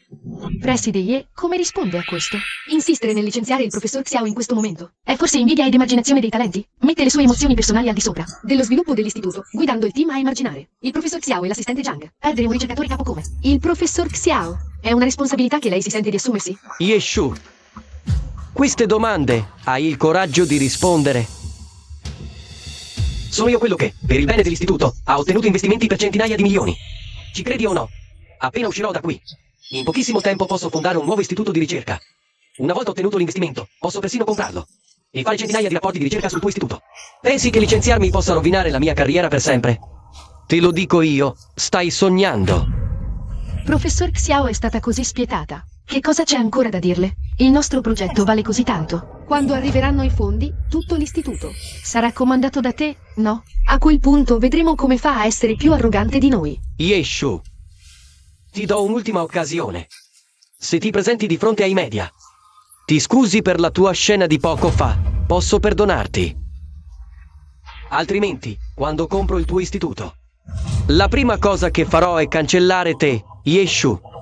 Preside Ye, come risponde a questo? Insistere nel licenziare il professor Xiao in questo momento è forse invidia ed emarginazione dei talenti? Mette le sue emozioni personali al di sopra dello sviluppo dell'istituto, guidando il team a emarginare il professor Xiao e l'assistente Zhang. Perdere un ricercatore capo come il professor Xiao è una responsabilità che lei si sente di assumersi? Yeshu, queste domande hai il coraggio di rispondere? Sono io quello che, per il bene dell'istituto, ha ottenuto investimenti per centinaia di milioni. Ci credi o no? Appena uscirò da qui, in pochissimo tempo posso fondare un nuovo istituto di ricerca. Una volta ottenuto l'investimento, posso persino comprarlo e fare centinaia di rapporti di ricerca sul tuo istituto. Pensi che licenziarmi possa rovinare la mia carriera per sempre? Te lo dico io, stai sognando. Professor Xiao è stata così spietata. Che cosa c'è ancora da dirle? Il nostro progetto vale così tanto. Quando arriveranno i fondi, tutto l'istituto sarà comandato da te, no? A quel punto vedremo come fa a essere più arrogante di noi. Yeshu, ti do un'ultima occasione. Se ti presenti di fronte ai media, ti scusi per la tua scena di poco fa, posso perdonarti. Altrimenti, quando compro il tuo istituto, la prima cosa che farò è cancellare te, Yeshu.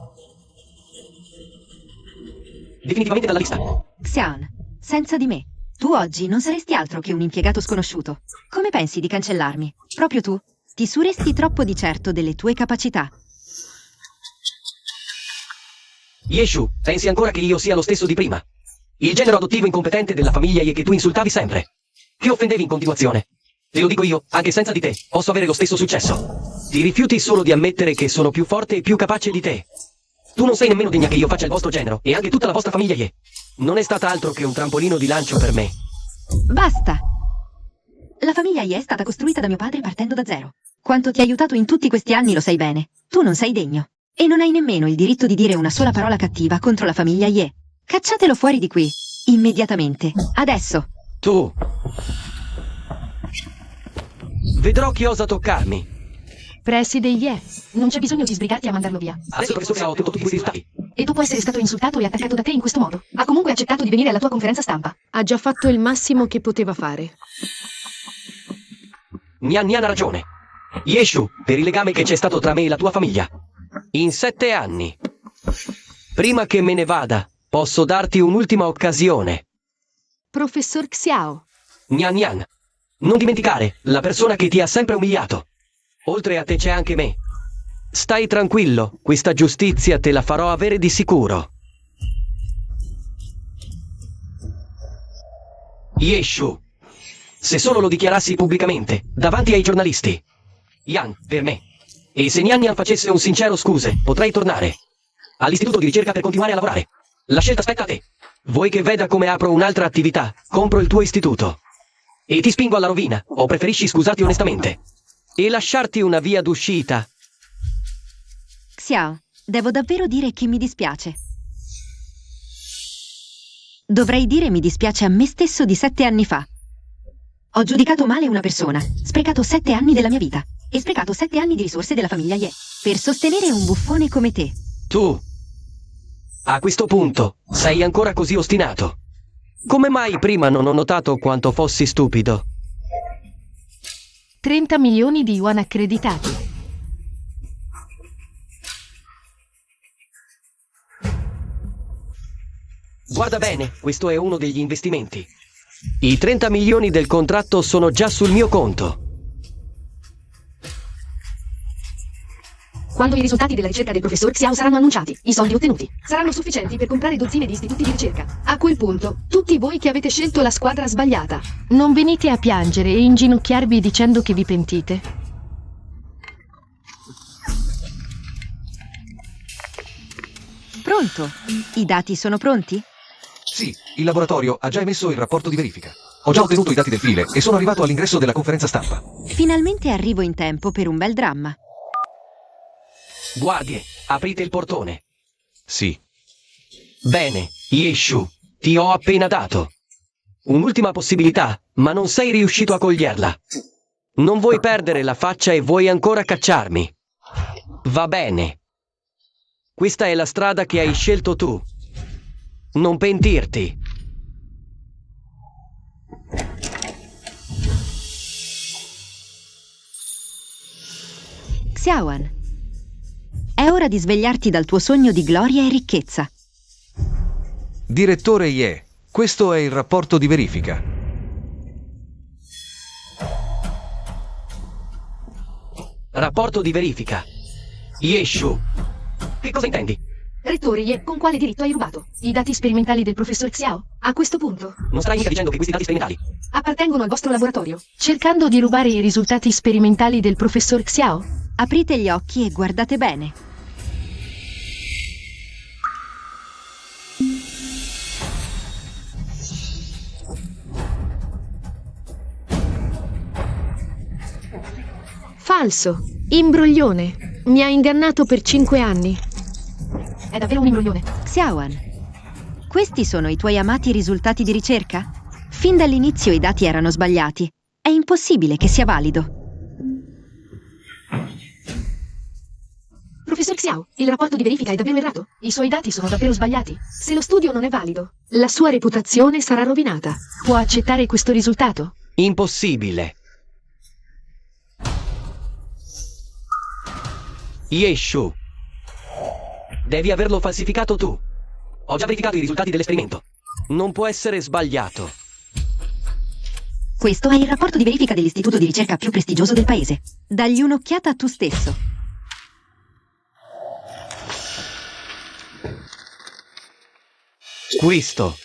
Definitivamente dalla lista. Xian, senza di me, tu oggi non saresti altro che un impiegato sconosciuto. Come pensi di cancellarmi? Proprio tu? Ti suresti troppo di certo delle tue capacità. Yeshu, pensi ancora che io sia lo stesso di prima? Il genero adottivo incompetente della famiglia Ye che tu insultavi sempre. Che offendevi in continuazione. Te lo dico io, anche senza di te, posso avere lo stesso successo. Ti rifiuti solo di ammettere che sono più forte e più capace di te. Tu non sei nemmeno degna che io faccia il vostro genero, e anche tutta la vostra famiglia Ye. Non è stata altro che un trampolino di lancio per me. Basta! La famiglia Ye è stata costruita da mio padre partendo da zero. Quanto ti ha aiutato in tutti questi anni lo sai bene. Tu non sei degno. E non hai nemmeno il diritto di dire una sola parola cattiva contro la famiglia Ye. Cacciatelo fuori di qui. Immediatamente. Adesso. Tu. Vedrò chi osa toccarmi. Preside Ye, non c'è bisogno di sbrigarti a mandarlo via. Adesso il professor Xiao ha ottenuto tutti questi risultati. E dopo essere stato insultato e attaccato da te in questo modo, ha comunque accettato di venire alla tua conferenza stampa. Ha già fatto il massimo che poteva fare. Nyan Nyan ha ragione. Yeshu, per il legame che c'è stato tra me e la tua famiglia. In 7 anni. Prima che me ne vada, posso darti un'ultima occasione. Professor Xiao. Nyan Nyan. Non dimenticare, la persona che ti ha sempre umiliato. Oltre a te c'è anche me. Stai tranquillo, questa giustizia te la farò avere di sicuro. Yeshu, se solo lo dichiarassi pubblicamente, davanti ai giornalisti. Yan, per me. E se Nyan Nyan facesse un sincero scuse, potrei tornare all'istituto di ricerca per continuare a lavorare. La scelta spetta a te. Vuoi che veda come apro un'altra attività? Compro il tuo istituto. E ti spingo alla rovina, o preferisci scusarti onestamente? E lasciarti una via d'uscita. Xiao, devo davvero dire che mi dispiace. Dovrei dire mi dispiace a me stesso di 7 anni fa. Ho giudicato male una persona, sprecato 7 anni della mia vita e sprecato 7 anni di risorse della famiglia Ye per sostenere un buffone come te. Tu, a questo punto, sei ancora così ostinato. Come mai prima non ho notato quanto fossi stupido? 30 milioni di yuan accreditati. Guarda bene, questo è uno degli investimenti. I 30 milioni del contratto sono già sul mio conto. Quando i risultati della ricerca del professor Xiao saranno annunciati, i soldi ottenuti saranno sufficienti per comprare dozzine di istituti di ricerca. A quel punto, tutti voi che avete scelto la squadra sbagliata, non venite a piangere e inginocchiarvi dicendo che vi pentite. Pronto? I dati sono pronti? Sì, il laboratorio ha già emesso il rapporto di verifica. Ho già ottenuto i dati del file e sono arrivato all'ingresso della conferenza stampa. Finalmente arrivo in tempo per un bel dramma. Guardie, aprite il portone. Sì. Bene, Yeshu, ti ho appena dato un'ultima possibilità, ma non sei riuscito a coglierla. Non vuoi perdere la faccia e vuoi ancora cacciarmi. Va bene. Questa è la strada che hai scelto tu. Non pentirti. Xiaoan, è ora di svegliarti dal tuo sogno di gloria e ricchezza. Direttore Ye, questo è il rapporto di verifica. Rapporto di verifica. Yeshu, che cosa intendi? Rettore Ye, con quale diritto hai rubato i dati sperimentali del professor Xiao? A questo punto, Non stai mica dicendo che questi dati sperimentali appartengono al vostro laboratorio, cercando di rubare i risultati sperimentali del professor Xiao? Aprite gli occhi e guardate bene. Falso, imbroglione. Mi ha ingannato per 5 anni. È davvero un imbroglione. Xiaoan, questi sono i tuoi amati risultati di ricerca? Fin dall'inizio i dati erano sbagliati. È impossibile che sia valido. Professor Xiao, il rapporto di verifica è davvero errato. I suoi dati sono davvero sbagliati. Se lo studio non è valido, la sua reputazione sarà rovinata. Può accettare questo risultato? Impossibile. Yeshu, devi averlo falsificato tu. Ho già verificato i risultati dell'esperimento. Non può essere sbagliato. Questo è il rapporto di verifica dell'istituto di ricerca più prestigioso del paese. Dagli un'occhiata tu stesso. Questo.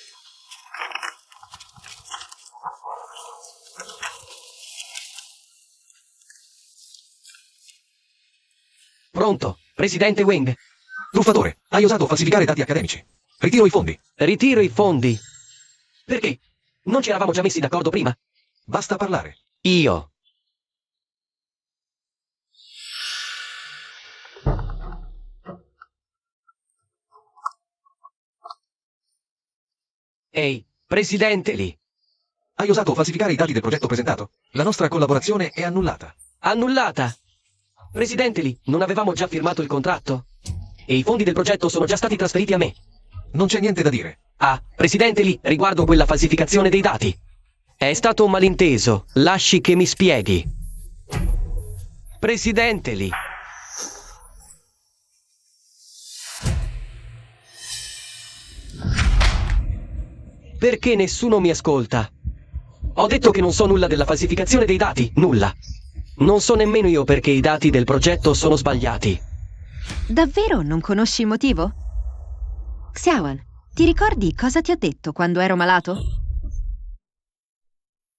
Pronto, Presidente Wang. Truffatore, hai osato falsificare dati accademici. Ritiro i fondi. Ritiro i fondi. Perché? Non ci eravamo già messi d'accordo prima? Basta parlare. Io. Ehi, Presidente Lee. Hai osato falsificare i dati del progetto presentato. La nostra collaborazione è annullata. Annullata? Presidente Lee, non avevamo già firmato il contratto? E i fondi del progetto sono già stati trasferiti a me. Non c'è niente da dire. Ah, Presidente Lee, riguardo quella falsificazione dei dati. È stato un malinteso, lasci che mi spieghi. Presidente Lee. Perché nessuno mi ascolta? Ho detto che non so nulla della falsificazione dei dati, nulla. Non so nemmeno io perché i dati del progetto sono sbagliati. Davvero non conosci il motivo? Xiaoan, ti ricordi cosa ti ho detto quando ero malato?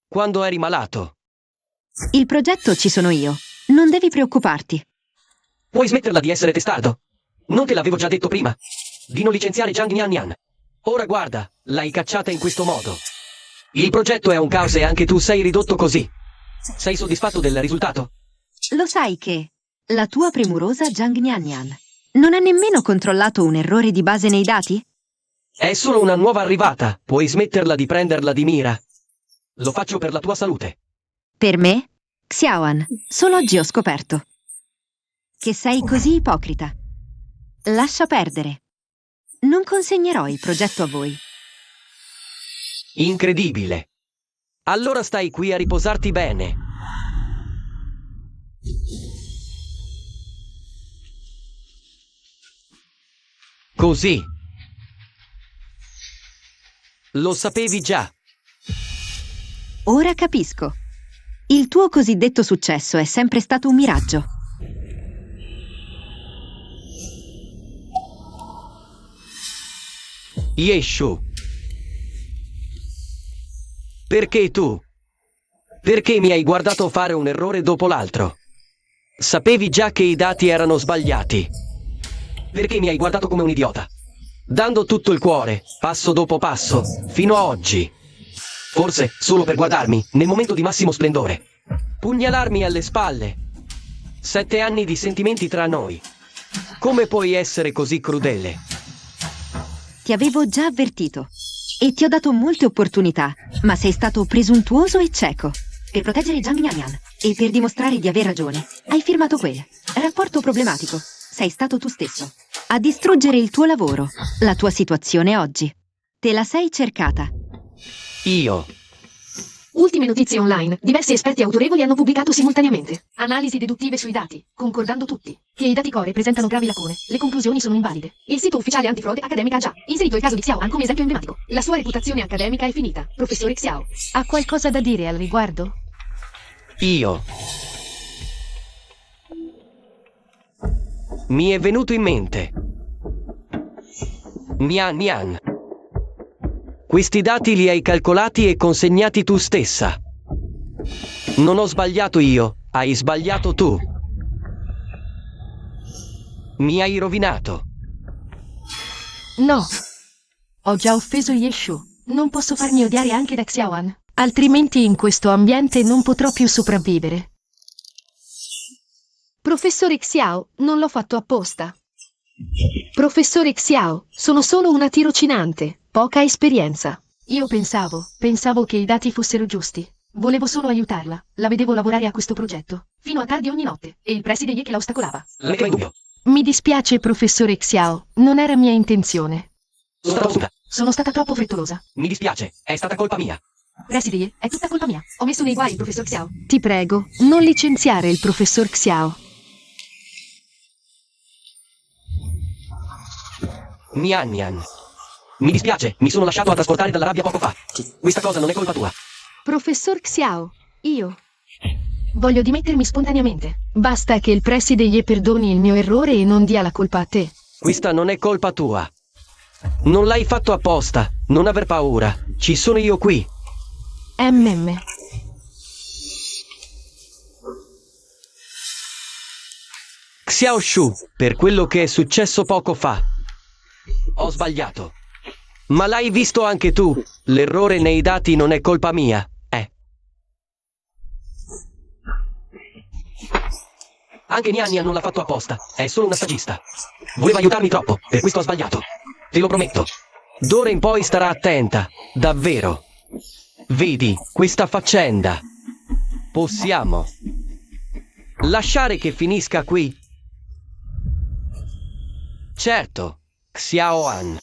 Quando eri malato? Il progetto ci sono io. Non devi preoccuparti. Puoi smetterla di essere testardo? Non te l'avevo già detto prima? Di non licenziare Zhang Niannian. Ora guarda, l'hai cacciata in questo modo. Il progetto è un caos e anche tu sei ridotto così. Sei soddisfatto del risultato? Lo sai che la tua premurosa Zhang Niannian non ha nemmeno controllato un errore di base nei dati? È solo una nuova arrivata. Puoi smetterla di prenderla di mira. Lo faccio per la tua salute. Per me, Xiaoan, solo oggi ho scoperto che sei così ipocrita. Lascia perdere. Non consegnerò il progetto a voi. Incredibile. Allora stai qui a riposarti bene. Così. Lo sapevi già. Ora capisco. Il tuo cosiddetto successo è sempre stato un miraggio. Yeshu. Perché tu? Perché mi hai guardato fare un errore dopo l'altro? Sapevi già che i dati erano sbagliati. Perché mi hai guardato come un idiota? Dando tutto il cuore, passo dopo passo, fino a oggi. Forse solo per guardarmi, nel momento di massimo splendore. Pugnalarmi alle spalle. 7 anni di sentimenti tra noi. Come puoi essere così crudele? Ti avevo già avvertito e ti ho dato molte opportunità, ma sei stato presuntuoso e cieco. Per proteggere Zhang Niannian e per dimostrare di aver ragione, hai firmato quel rapporto problematico. Sei stato tu stesso a distruggere il tuo lavoro, la tua situazione oggi. Te la sei cercata. Io. Ultime notizie online. Diversi esperti autorevoli hanno pubblicato simultaneamente analisi deduttive sui dati, concordando tutti che i dati core presentano gravi lacune. Le conclusioni sono invalide. Il sito ufficiale antifrode accademica ha già inserito il caso di Xiao come esempio emblematico. La sua reputazione accademica è finita. Professore Xiao ha qualcosa da dire al riguardo? Io. Mi è venuto in mente. Nian. Questi dati li hai calcolati e consegnati tu stessa. Non ho sbagliato io, hai sbagliato tu. Mi hai rovinato. No. Ho già offeso Yeshu. Non posso farmi odiare anche da Xiaoan. Altrimenti in questo ambiente non potrò più sopravvivere. Professore Xiao, non l'ho fatto apposta. Professore Xiao, sono solo una tirocinante, poca esperienza. Io pensavo che i dati fossero giusti. Volevo solo aiutarla, la vedevo lavorare a questo progetto, fino a tardi ogni notte, e il preside Ye che la ostacolava. La metto in dubbio. Mi dispiace, professore Xiao, non era mia intenzione. Sono Sono stata troppo frettolosa. Mi dispiace, è stata colpa mia. Preside Ye, è tutta colpa mia. Ho messo nei guai il professor Xiao. Ti prego, non licenziare il professor Xiao. Nian. Mi dispiace, mi sono lasciato trasportare dalla rabbia poco fa. Questa cosa non è colpa tua. Professor Xiao, io voglio dimettermi spontaneamente. Basta che il preside Ye perdoni il mio errore e non dia la colpa a te. Questa non è colpa tua. Non l'hai fatto apposta, non aver paura. Ci sono io qui. MM. Xiao Shu, per quello che è successo poco fa. Ho sbagliato. Ma l'hai visto anche tu. L'errore nei dati non è colpa mia. Anche Nian non l'ha fatto apposta. È solo una stagista. Voleva aiutarmi troppo. Per questo ho sbagliato. Te lo prometto. D'ora in poi starà attenta. Davvero. Vedi, questa faccenda. Possiamo lasciare che finisca qui? Certo, Xiao Han.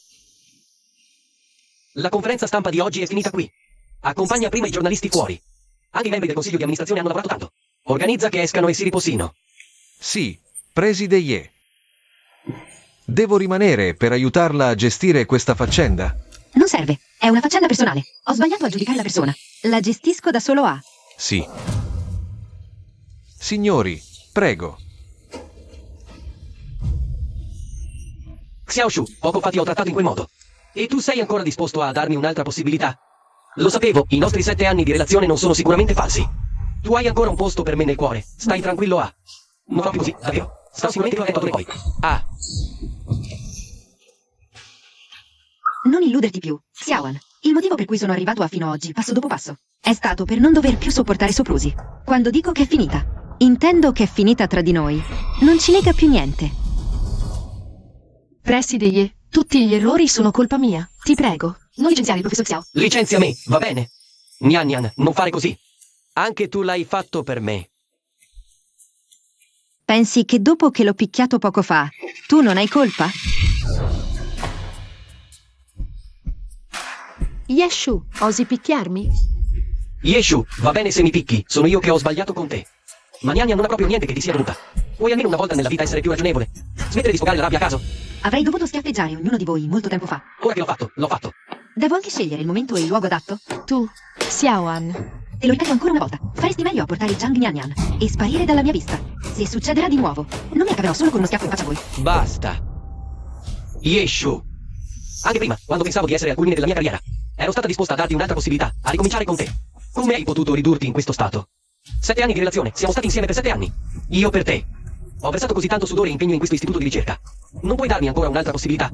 La conferenza stampa di oggi è finita qui. Accompagna prima i giornalisti fuori. Anche i membri del consiglio di amministrazione hanno lavorato tanto. Organizza che escano e si riposino. Sì, preside Ye. Devo rimanere per aiutarla a gestire questa faccenda. Non serve, è una faccenda personale. Ho sbagliato a giudicare la persona. La gestisco da solo a. Sì. Signori, prego. Xiao Shu, poco fa ti ho trattato in quel modo. E tu sei ancora disposto a darmi un'altra possibilità? Lo sapevo, i nostri 7 anni di relazione non sono sicuramente falsi. Tu hai ancora un posto per me nel cuore. Stai tranquillo, A. Non proprio così, davvero. Sto sicuramente più attento d'ora in poi. A. Non illuderti più, Xiaoan. Il motivo per cui sono arrivato a fino oggi, passo dopo passo, è stato per non dover più sopportare soprusi. Quando dico che è finita, intendo che è finita tra di noi. Non ci lega più niente. Preside Ye, tutti gli errori sono colpa mia. Ti prego, non licenziare il professor Xiao. Licenzia me, va bene? Nian, non fare così. Anche tu l'hai fatto per me. Pensi che dopo che l'ho picchiato poco fa, tu non hai colpa? Yeshu, osi picchiarmi? Yeshu, va bene se mi picchi, sono io che ho sbagliato con te. Ma Nian non ha proprio niente che ti sia dovuta. Puoi almeno una volta nella vita essere più ragionevole. Smettere di sfogare la rabbia a caso. Avrei dovuto schiaffeggiare ognuno di voi molto tempo fa. Ora che l'ho fatto, l'ho fatto. Devo anche scegliere il momento e il luogo adatto? Tu, Xiaoan. Te lo ripeto ancora una volta, faresti meglio a portare Zhang Nianyan e sparire dalla mia vista. Se succederà di nuovo, non mi accaverò solo con uno schiaffo in faccia a voi. Basta. Yeshu. Anche prima, quando pensavo di essere al culmine della mia carriera, ero stata disposta a darti un'altra possibilità, a ricominciare con te. Come hai potuto ridurti in questo stato? 7 anni di relazione, siamo stati insieme per 7 anni. Io per te. Ho versato così tanto sudore e impegno in questo istituto di ricerca. Non puoi darmi ancora un'altra possibilità?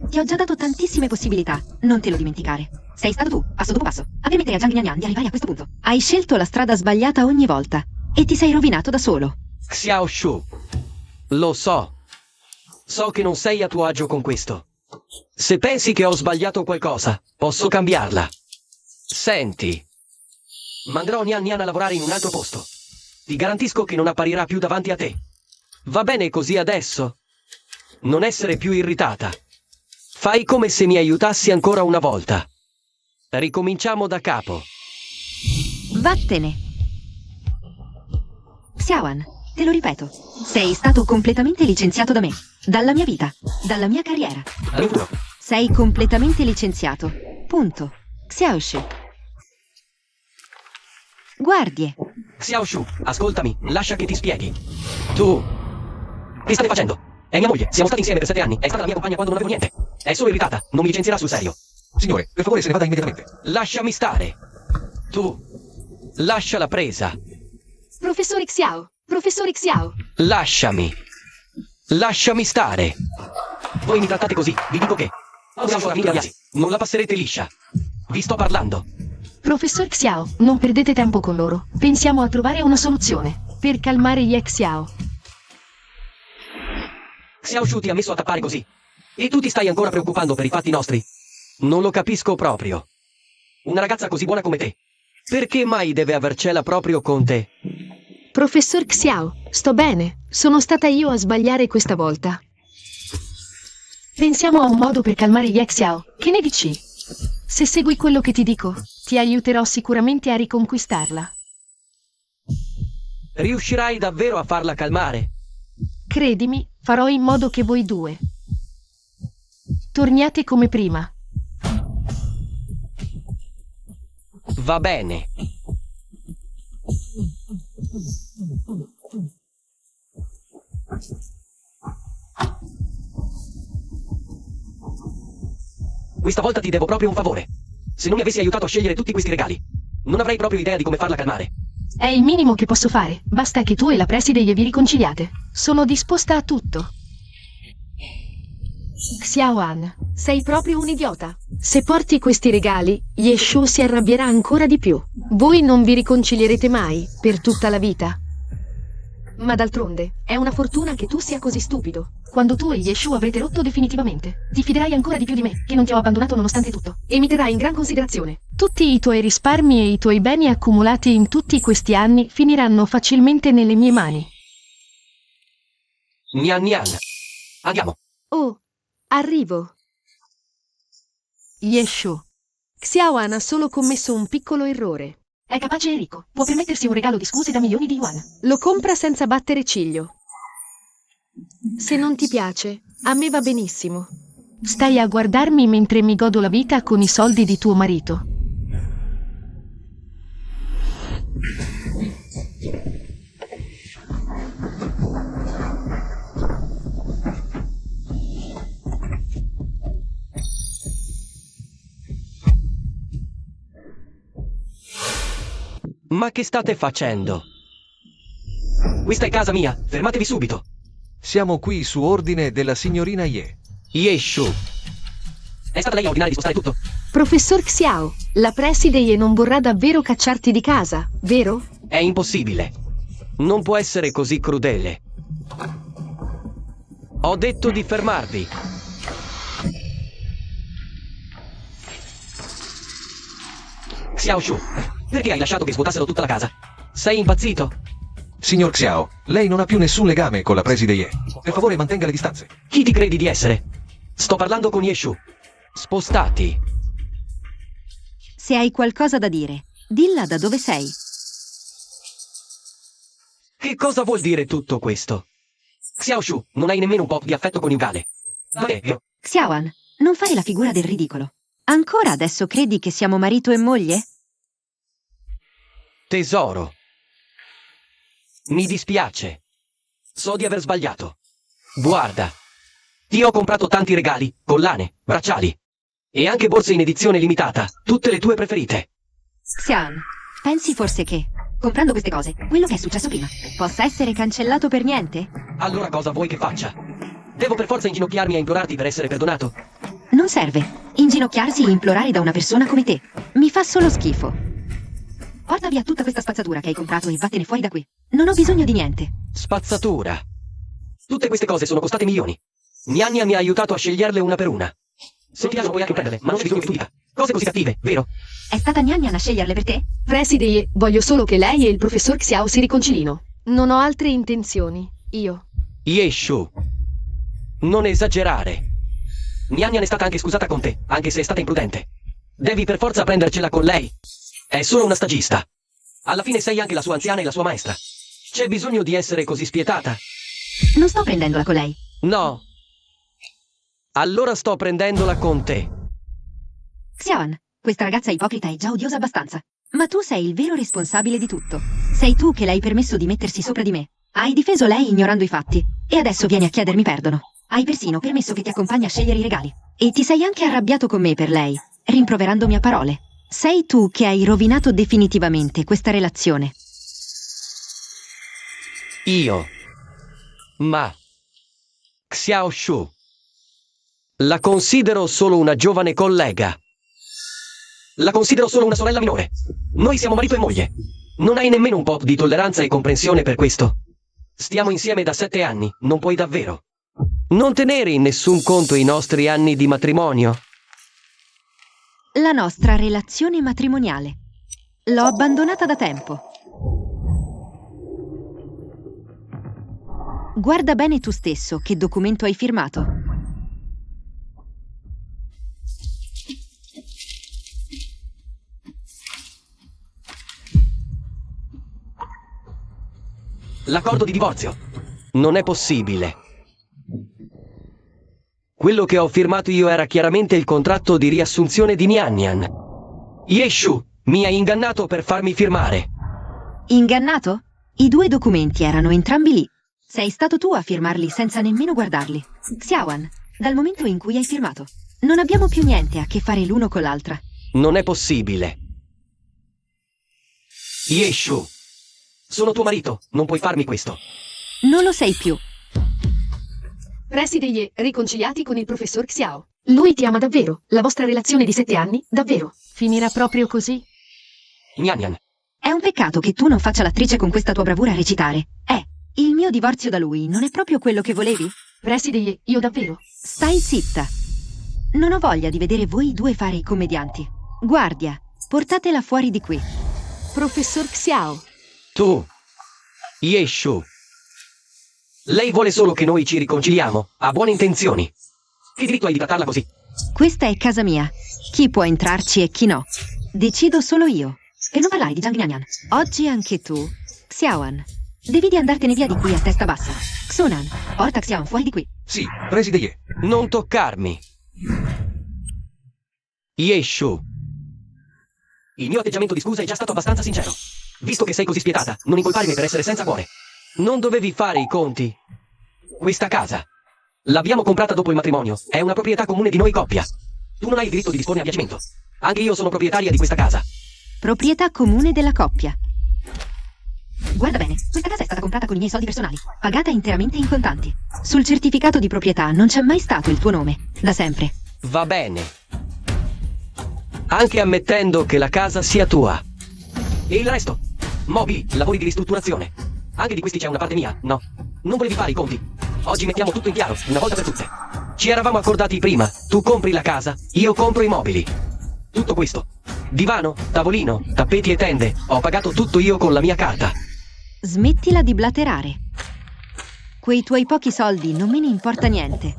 Ti ho già dato tantissime possibilità, non te lo dimenticare. Sei stato tu, passo dopo passo, a permettere a Zhang Nianyan di arrivare a questo punto. Hai scelto la strada sbagliata ogni volta e ti sei rovinato da solo. Xiao Shu. Lo so. So che non sei a tuo agio con questo. Se pensi che ho sbagliato qualcosa, posso cambiarla. Senti. Manderò Nian a lavorare in un altro posto. Ti garantisco che non apparirà più davanti a te. Va bene così adesso? Non essere più irritata. Fai come se mi aiutassi ancora una volta. Ricominciamo da capo. Vattene. Xiaoan, te lo ripeto, sei stato completamente licenziato da me, dalla mia vita, dalla mia carriera. Allora, Sei completamente licenziato. Punto. Xiaoshu. Guardie. Xiao Shu, ascoltami, lascia che ti spieghi. Tu... Che state facendo? È mia moglie, siamo stati insieme per 7 anni, è stata la mia compagna quando non avevo niente. È solo irritata, non mi licenzierà sul serio. Signore, per favore se ne vada immediatamente. Lasciami stare. Tu... Lasciala presa. Professore Xiao, professore Xiao. Lasciami. Lasciami stare. Voi mi trattate così, vi dico che... Siamo amici ragazzi, non la passerete liscia. Vi sto parlando. Professor Xiao, non perdete tempo con loro. Pensiamo a trovare una soluzione per calmare Ye Xiao. Xiao Shu ti ha messo a tappare così. E tu ti stai ancora preoccupando per i fatti nostri? Non lo capisco proprio. Una ragazza così buona come te. Perché mai deve avercela proprio con te? Professor Xiao, sto bene. Sono stata io a sbagliare questa volta. Pensiamo a un modo per calmare Ye Xiao. Che ne dici? Se segui quello che ti dico, ti aiuterò sicuramente a riconquistarla. Riuscirai davvero a farla calmare? Credimi, farò in modo che voi due torniate come prima. Va bene. questa volta ti devo proprio un favore. Se non mi avessi aiutato a scegliere tutti questi regali, non avrei proprio idea di come farla calmare. È il minimo che posso fare. Basta che tu e la preside vi riconciliate. Sono disposta a tutto. Xiaoan, sei proprio un idiota. Se porti questi regali, Yeshu si arrabbierà ancora di più. Voi non vi riconcilierete mai, per tutta la vita. Ma d'altronde, è una fortuna che tu sia così stupido. Quando tu e Yeshu avrete rotto definitivamente, ti fiderai ancora di più di me, che non ti ho abbandonato nonostante tutto, e mi terrai in gran considerazione. Tutti i tuoi risparmi e i tuoi beni accumulati in tutti questi anni finiranno facilmente nelle mie mani. Nian Nian. Andiamo. Oh, arrivo. Yeshu. Xiaoan ha solo commesso un piccolo errore. È capace e ricco, può permettersi un regalo di scuse da milioni di yuan. Lo compra senza battere ciglio. Se non ti piace, a me va benissimo. Stai a guardarmi mentre mi godo la vita con i soldi di tuo marito. Ma che state facendo? Questa è casa mia, fermatevi subito. Siamo qui su ordine della signorina Ye. Yeshu. È stata lei a ordinare di spostare tutto? Professor Xiao, la preside non vorrà davvero cacciarti di casa, vero? È impossibile. Non può essere così crudele. Ho detto di fermarvi. Xiao Shu, perché hai lasciato che svuotassero tutta la casa? Sei impazzito? Signor Xiao, lei non ha più nessun legame con la preside Ye. Per favore mantenga le distanze. Chi ti credi di essere? Sto parlando con Yeshu. Spostati. Se hai qualcosa da dire, dilla da dove sei. Che cosa vuol dire tutto questo? Xiao Shu, non hai nemmeno un po' di affetto coniugale. Xiaoan, non fare la figura del ridicolo. Ancora adesso credi che siamo marito e moglie? Tesoro. Mi dispiace. So di aver sbagliato. Guarda. Ti ho comprato tanti regali, collane, bracciali. E anche borse in edizione limitata, tutte le tue preferite. Xian, pensi forse che, comprando queste cose, quello che è successo prima, possa essere cancellato per niente? Allora cosa vuoi che faccia? Devo per forza inginocchiarmi a implorarti per essere perdonato? Non serve. Inginocchiarsi e implorare da una persona come te. Mi fa solo schifo. Porta via tutta questa spazzatura che hai comprato e vattene fuori da qui. Non ho bisogno di niente. Spazzatura. Tutte queste cose sono costate milioni. Niania mi ha aiutato a sceglierle una per una. Se ti piacciono puoi anche prenderle, ma non c'è bisogno che tu dica. Cose così cattive, vero? È stata Nian a sceglierle per te? Preside, voglio solo che lei e il professor Xiao si riconcilino. Non ho altre intenzioni, io. Yeshu. Non esagerare. Niania è stata anche scusata con te, anche se è stata imprudente. Devi per forza prendercela con lei. È solo una stagista. Alla fine sei anche la sua anziana e la sua maestra. C'è bisogno di essere così spietata? Non sto prendendola con lei. No. Allora sto prendendola con te. Xian, questa ragazza ipocrita è già odiosa abbastanza. Ma tu sei il vero responsabile di tutto. Sei tu che l'hai permesso di mettersi sopra di me. Hai difeso lei ignorando i fatti. E adesso vieni a chiedermi perdono. Hai persino permesso che ti accompagni a scegliere i regali. E ti sei anche arrabbiato con me per lei, rimproverandomi a parole. Sei tu che hai rovinato definitivamente questa relazione. Io. Ma. Xiao Shu. La considero solo una giovane collega. La considero solo una sorella minore. Noi siamo marito e moglie. Non hai nemmeno un po' di tolleranza e comprensione per questo. Stiamo insieme da 7 anni, non puoi davvero non tenere in nessun conto i nostri anni di matrimonio? La nostra relazione matrimoniale. L'ho abbandonata da tempo. Guarda bene tu stesso che documento hai firmato. L'accordo di divorzio. Non è possibile. Quello che ho firmato io era chiaramente il contratto di riassunzione di Nian. Yeshu, mi hai ingannato per farmi firmare. Ingannato? I 2 documenti erano entrambi lì. Sei stato tu a firmarli senza nemmeno guardarli. Xiaoan, dal momento in cui hai firmato, Non abbiamo più niente a che fare l'uno con l'altra. Non è possibile. Yeshu, sono tuo marito, non puoi farmi questo. Non lo sei più. Preside Ye, riconciliati con il professor Xiao. Lui ti ama davvero. La vostra relazione di 7 anni, davvero. Finirà proprio così? Nyan Nyan. È un peccato che tu non faccia l'attrice con questa tua bravura a recitare. Il mio divorzio da lui non è proprio quello che volevi? Preside Ye, io davvero. Stai zitta. Non ho voglia di vedere voi due fare i commedianti. Guardia, portatela fuori di qui. Professor Xiao. Tu, Yeshu. Lei vuole solo che noi ci riconciliamo, ha buone intenzioni. Che diritto hai di trattarla così? Questa è casa mia. Chi può entrarci e chi no? Decido solo io. Per non parlare di Zhang Nyanyan. Oggi anche tu, Xiaoan. Devi di andartene via di qui a testa bassa. Xunan, porta Xiaoan fuori di qui. Sì, preside Ye. Non toccarmi. Yeshu. Il mio atteggiamento di scusa è già stato abbastanza sincero. Visto che sei così spietata, non incolparmi per essere senza cuore. Non dovevi fare i conti. Questa casa l'abbiamo comprata dopo il matrimonio. È una proprietà comune di noi coppia. Tu non hai il diritto di disporne a piacimento. Anche io sono proprietaria di questa casa. Proprietà comune della coppia. Guarda bene, questa casa è stata comprata con i miei soldi personali, pagata interamente in contanti. Sul certificato di proprietà non c'è mai stato il tuo nome, da sempre. Va bene. Anche ammettendo che la casa sia tua. E il resto? Mobili, lavori di ristrutturazione. Anche di questi c'è una parte mia, no? Non volevi fare i conti? Oggi mettiamo tutto in chiaro, una volta per tutte. Ci eravamo accordati prima. Tu compri la casa, io compro i mobili. Tutto questo. Divano, tavolino, tappeti e tende. Ho pagato tutto io con la mia carta. Smettila di blaterare. Quei tuoi pochi soldi non me ne importa niente.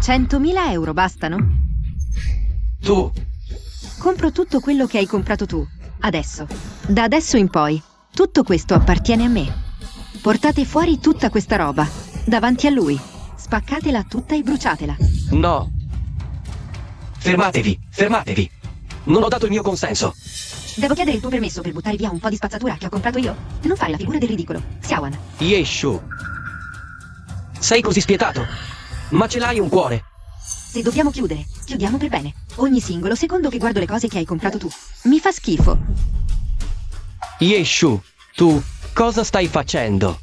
€100.000 bastano? Tu, Compro tutto quello che hai comprato tu, adesso. Da adesso in poi, tutto questo appartiene a me. Portate fuori tutta questa roba, davanti a lui. Spaccatela tutta e bruciatela. no. Fermatevi, fermatevi. Non ho dato il mio consenso. Devo chiedere il tuo permesso per buttare via un po' di spazzatura che ho comprato io? Non fare la figura del ridicolo, Xiaoan. Yeshu. Sei così spietato? Ma ce l'hai un cuore? Se dobbiamo chiudere, chiudiamo per bene. Ogni singolo secondo che guardo le cose che hai comprato tu. Mi fa schifo. Yeshu, tu cosa stai facendo?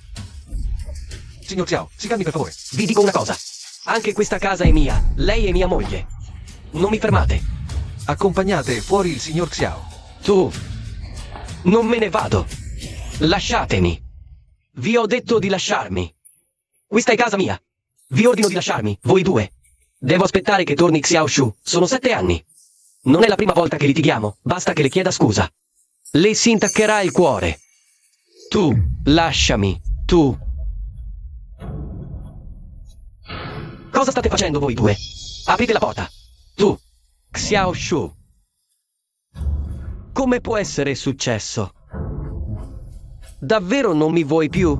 Signor Xiao, si calmi per favore. Vi dico una cosa. Anche questa casa è mia. Lei è mia moglie. Non mi fermate. Accompagnate fuori il signor Xiao. Tu. Non me ne vado. Lasciatemi. Vi ho detto di lasciarmi. Questa è casa mia. Vi ordino di lasciarmi, voi due. Devo aspettare che torni Xiao Shu. Sono 7 anni. Non è la prima volta che litighiamo. Basta che le chieda scusa. Le si intaccherà il cuore. Tu, lasciami. Tu. Cosa state facendo voi due? Aprite la porta. Tu, Xiao Shu. Come può essere successo? Davvero non mi vuoi più?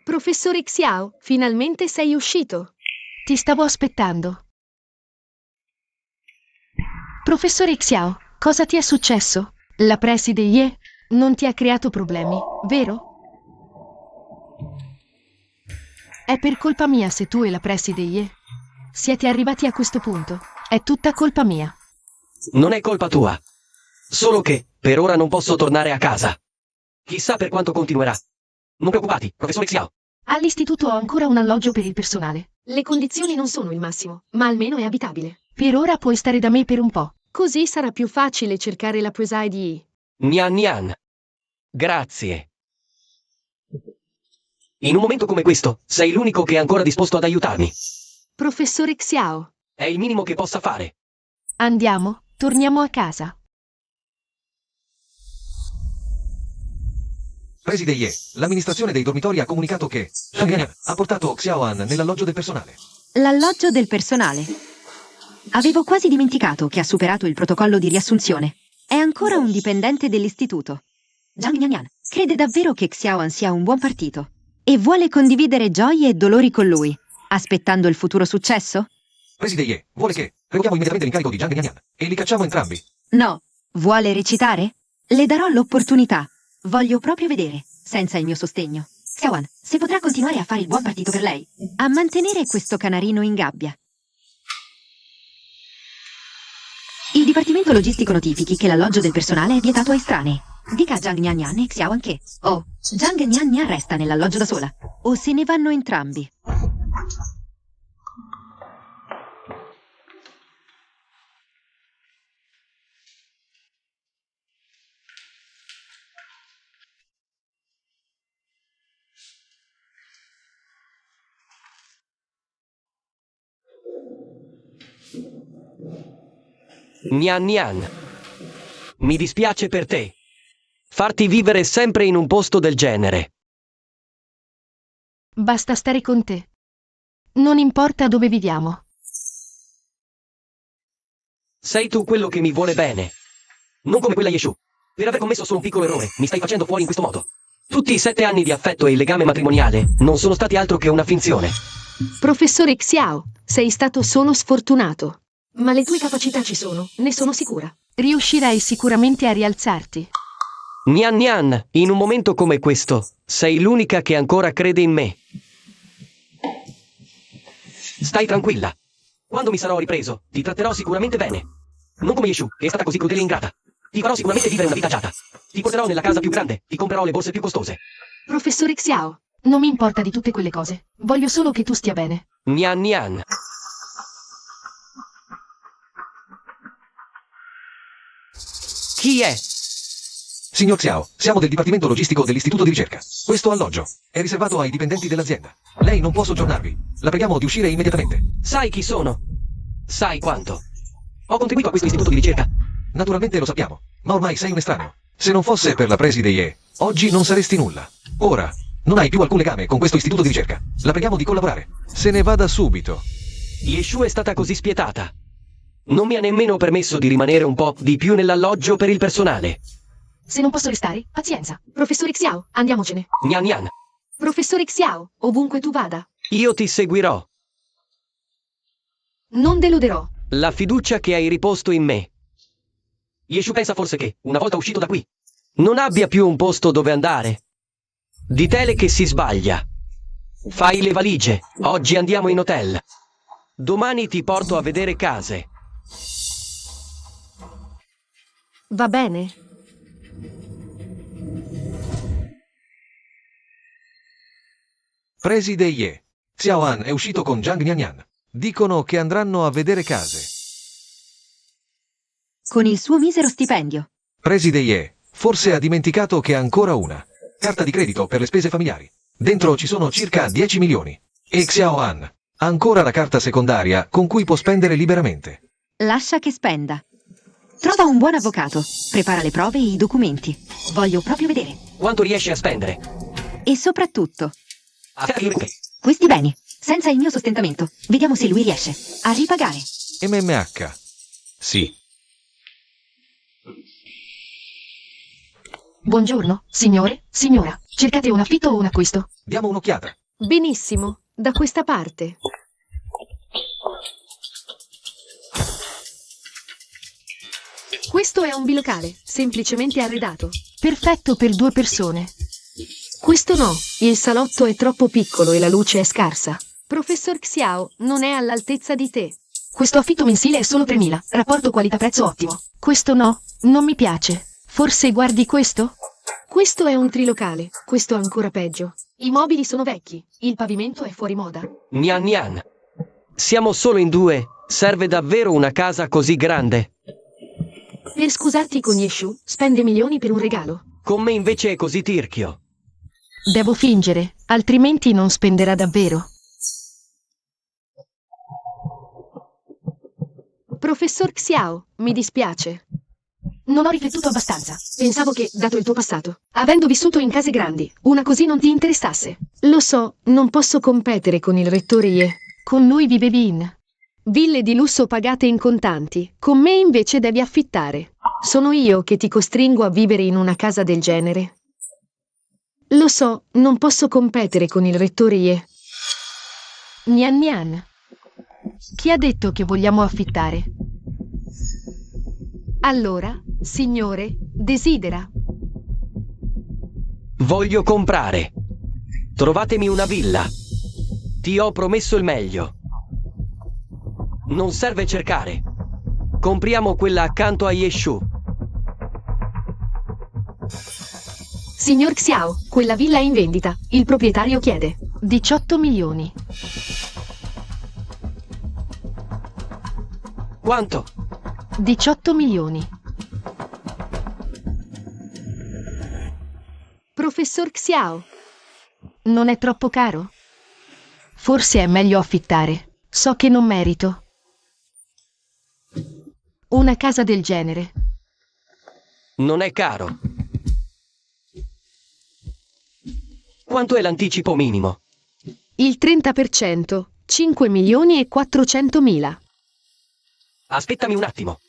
Professore Xiao, finalmente sei uscito. Ti stavo aspettando. Professore Xiao, cosa ti è successo? La preside Ye non ti ha creato problemi, vero? È per colpa mia se tu e la preside Ye siete arrivati a questo punto. È tutta colpa mia. Non è colpa tua. Solo che, per ora non posso tornare a casa. Chissà per quanto continuerà. Non preoccupati, professore Xiao. All'istituto ho ancora un alloggio per il personale. Le condizioni non sono il massimo, ma almeno è abitabile. Per ora puoi stare da me per un po'. Così sarà più facile cercare la preside Yi. Nyan Nyan. Grazie. In un momento come questo, sei l'unico che è ancora disposto ad aiutarmi. Professore Xiao, È il minimo che possa fare. andiamo, torniamo a casa. Preside Ye, l'amministrazione dei dormitori ha comunicato che Shang ha portato Xiaoan nell'alloggio del personale. L'alloggio del personale. Avevo quasi dimenticato che ha superato il protocollo di riassunzione. È ancora un dipendente dell'istituto. Zhang Nyanyan crede davvero che Xiaoan sia un buon partito e vuole condividere gioie e dolori con lui. aspettando il futuro successo? Preside Ye, vuole che revochiamo immediatamente l'incarico di Zhang Nianyan e li cacciamo entrambi. No. Vuole recitare? Le darò l'opportunità. Voglio proprio vedere, senza il mio sostegno. Xiaoan, se potrà continuare a fare il buon partito per lei, a mantenere questo canarino in gabbia. Il Dipartimento Logistico notifichi che l'alloggio del personale è vietato a estranei. Dica a Zhang Nianyan e Xiaoan che o Zhang Nianyan resta nell'alloggio da sola, o se ne vanno entrambi. Nian Nian. Mi dispiace per te. Farti vivere sempre in un posto del genere. Basta stare con te. Non importa dove viviamo. Sei tu quello che mi vuole bene. Non come quella Yeshu. Per aver commesso solo un piccolo errore, mi stai facendo fuori in questo modo. Tutti i 7 anni di affetto e il legame matrimoniale non sono stati altro che una finzione. Professore Xiao, sei stato solo sfortunato. Ma le tue capacità ci sono, ne sono sicura. Riuscirai sicuramente a rialzarti. Nian Nian, in un momento come questo, sei l'unica che ancora crede in me. Stai tranquilla. Quando mi sarò ripreso, ti tratterò sicuramente bene. Non come Yeshu, che è stata così crudele e ingrata. Ti farò sicuramente vivere una vita agiata. Ti porterò nella casa più grande, ti comprerò le borse più costose. Professore Xiao, non mi importa di tutte quelle cose. Voglio solo che tu stia bene. Nian Nian. Chi è? Signor Xiao, siamo del Dipartimento Logistico dell'Istituto di Ricerca. Questo alloggio è riservato ai dipendenti dell'azienda. Lei non può soggiornarvi. La preghiamo di uscire immediatamente. Sai chi sono? Sai quanto? Ho contribuito a questo istituto di ricerca. Naturalmente lo sappiamo, ma ormai sei un estraneo. Se non fosse per la preside Ye, oggi non saresti nulla. Ora, non hai più alcun legame con questo istituto di ricerca. La preghiamo di collaborare. Se ne vada subito. Yeshu è stata così spietata. Non mi ha nemmeno permesso di rimanere un po' di più nell'alloggio per il personale. Se non posso restare, pazienza. Professore Xiao, andiamocene. Nian Nian, Professore Xiao, ovunque tu vada. io ti seguirò. Non deluderò. La fiducia che hai riposto in me. Yeshu pensa forse che, una volta uscito da qui, non abbia più un posto dove andare. Di tele che si sbaglia. Fai le valigie. Oggi andiamo in hotel. Domani ti porto a vedere case. Va bene. Preside Ye. Xiaoan è uscito con Zhang Nianyan. Dicono che andranno a vedere case. Con il suo misero stipendio. Preside Ye, forse ha dimenticato che ha ancora una carta di credito per le spese familiari. Dentro ci sono circa 10 milioni. E Xiaoan ha ancora la carta secondaria con cui può spendere liberamente. Lascia che spenda. Trova un buon avvocato. Prepara le prove e i documenti. Voglio proprio vedere. Quanto riesci a spendere? E soprattutto, Questi questi beni, senza il mio sostentamento, vediamo se lui riesce a ripagare. MMH. Sì. Buongiorno, signore, signora. Cercate un affitto o un acquisto? Diamo un'occhiata. Benissimo, da questa parte. Questo è un bilocale, semplicemente arredato. Perfetto per 2 persone. Questo no, il salotto è troppo piccolo e la luce è scarsa. Professor Xiao non è all'altezza di te. Questo affitto mensile è solo 3.000, rapporto qualità-prezzo ottimo. Questo no, non mi piace. Forse guardi questo? Questo è un trilocale, questo ancora peggio. I mobili sono vecchi, il pavimento è fuori moda. Nian Nian. Siamo solo in 2. Serve davvero una casa così grande? Per scusarti con Yeshu, spende milioni per un regalo. Con me invece è così tirchio. Devo fingere, altrimenti non spenderà davvero. Professor Xiao, mi dispiace. Non ho riflettuto abbastanza. Pensavo che, dato il tuo passato, avendo vissuto in case grandi, una così non ti interessasse. Lo so, non posso competere con il rettore Ye. Con lui vivevi in ville di lusso pagate in contanti. Con me invece devi affittare. Sono io che ti costringo a vivere in una casa del genere. Lo so, non posso competere con il rettore Ye. Nian Nian. Chi ha detto che vogliamo affittare? Allora, signore, desidera. Voglio comprare. Trovatemi una villa. Ti ho promesso il meglio. Non serve cercare. Compriamo quella accanto a Yeshu. Signor Xiao, quella villa è in vendita. Il proprietario chiede 18 milioni. Quanto? 18 milioni. Professor Xiao, non è troppo caro? Forse è meglio affittare. So che non merito una casa del genere. Non è caro. Quanto è l'anticipo minimo? Il 30%, 5 milioni e 400 mila. Aspettami un attimo.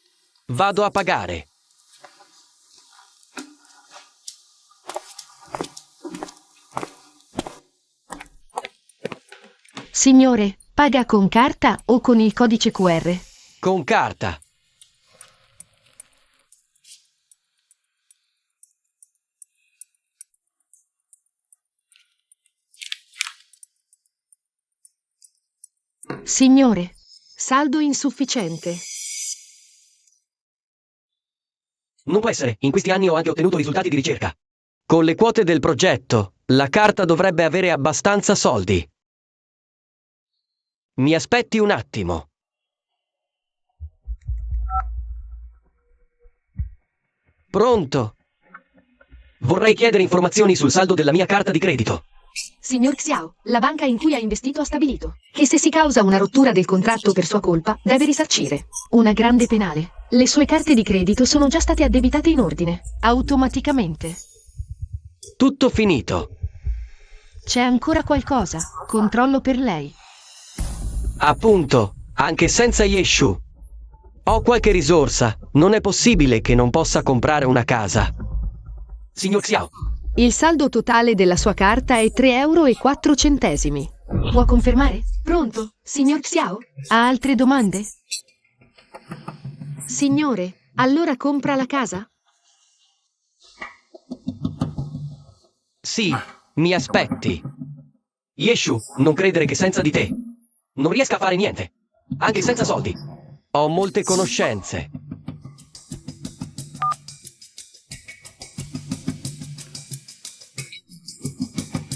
Vado a pagare. Signore, paga con carta o con il codice QR? Con carta. Signore, saldo insufficiente. Non può essere. In questi anni ho anche ottenuto risultati di ricerca. Con le quote del progetto, la carta dovrebbe avere abbastanza soldi. Mi aspetti un attimo. Pronto? Vorrei chiedere informazioni sul saldo della mia carta di credito. Signor Xiao, la banca in cui ha investito ha stabilito che se si causa una rottura del contratto per sua colpa, deve risarcire una grande penale. Le sue carte di credito sono già state addebitate in ordine, automaticamente. Tutto finito. C'è ancora qualcosa? Controllo per lei. Appunto, anche senza Yeshu. Ho qualche risorsa. Non è possibile che non possa comprare una casa. Signor Xiao, Il saldo totale della sua carta è 3,04 euro. Può confermare? Pronto, signor Xiao? Ha altre domande? Signore, allora compra la casa? sì, mi aspetti. Yeshu, non credere che senza di te non riesca a fare niente, anche senza soldi. Ho molte conoscenze.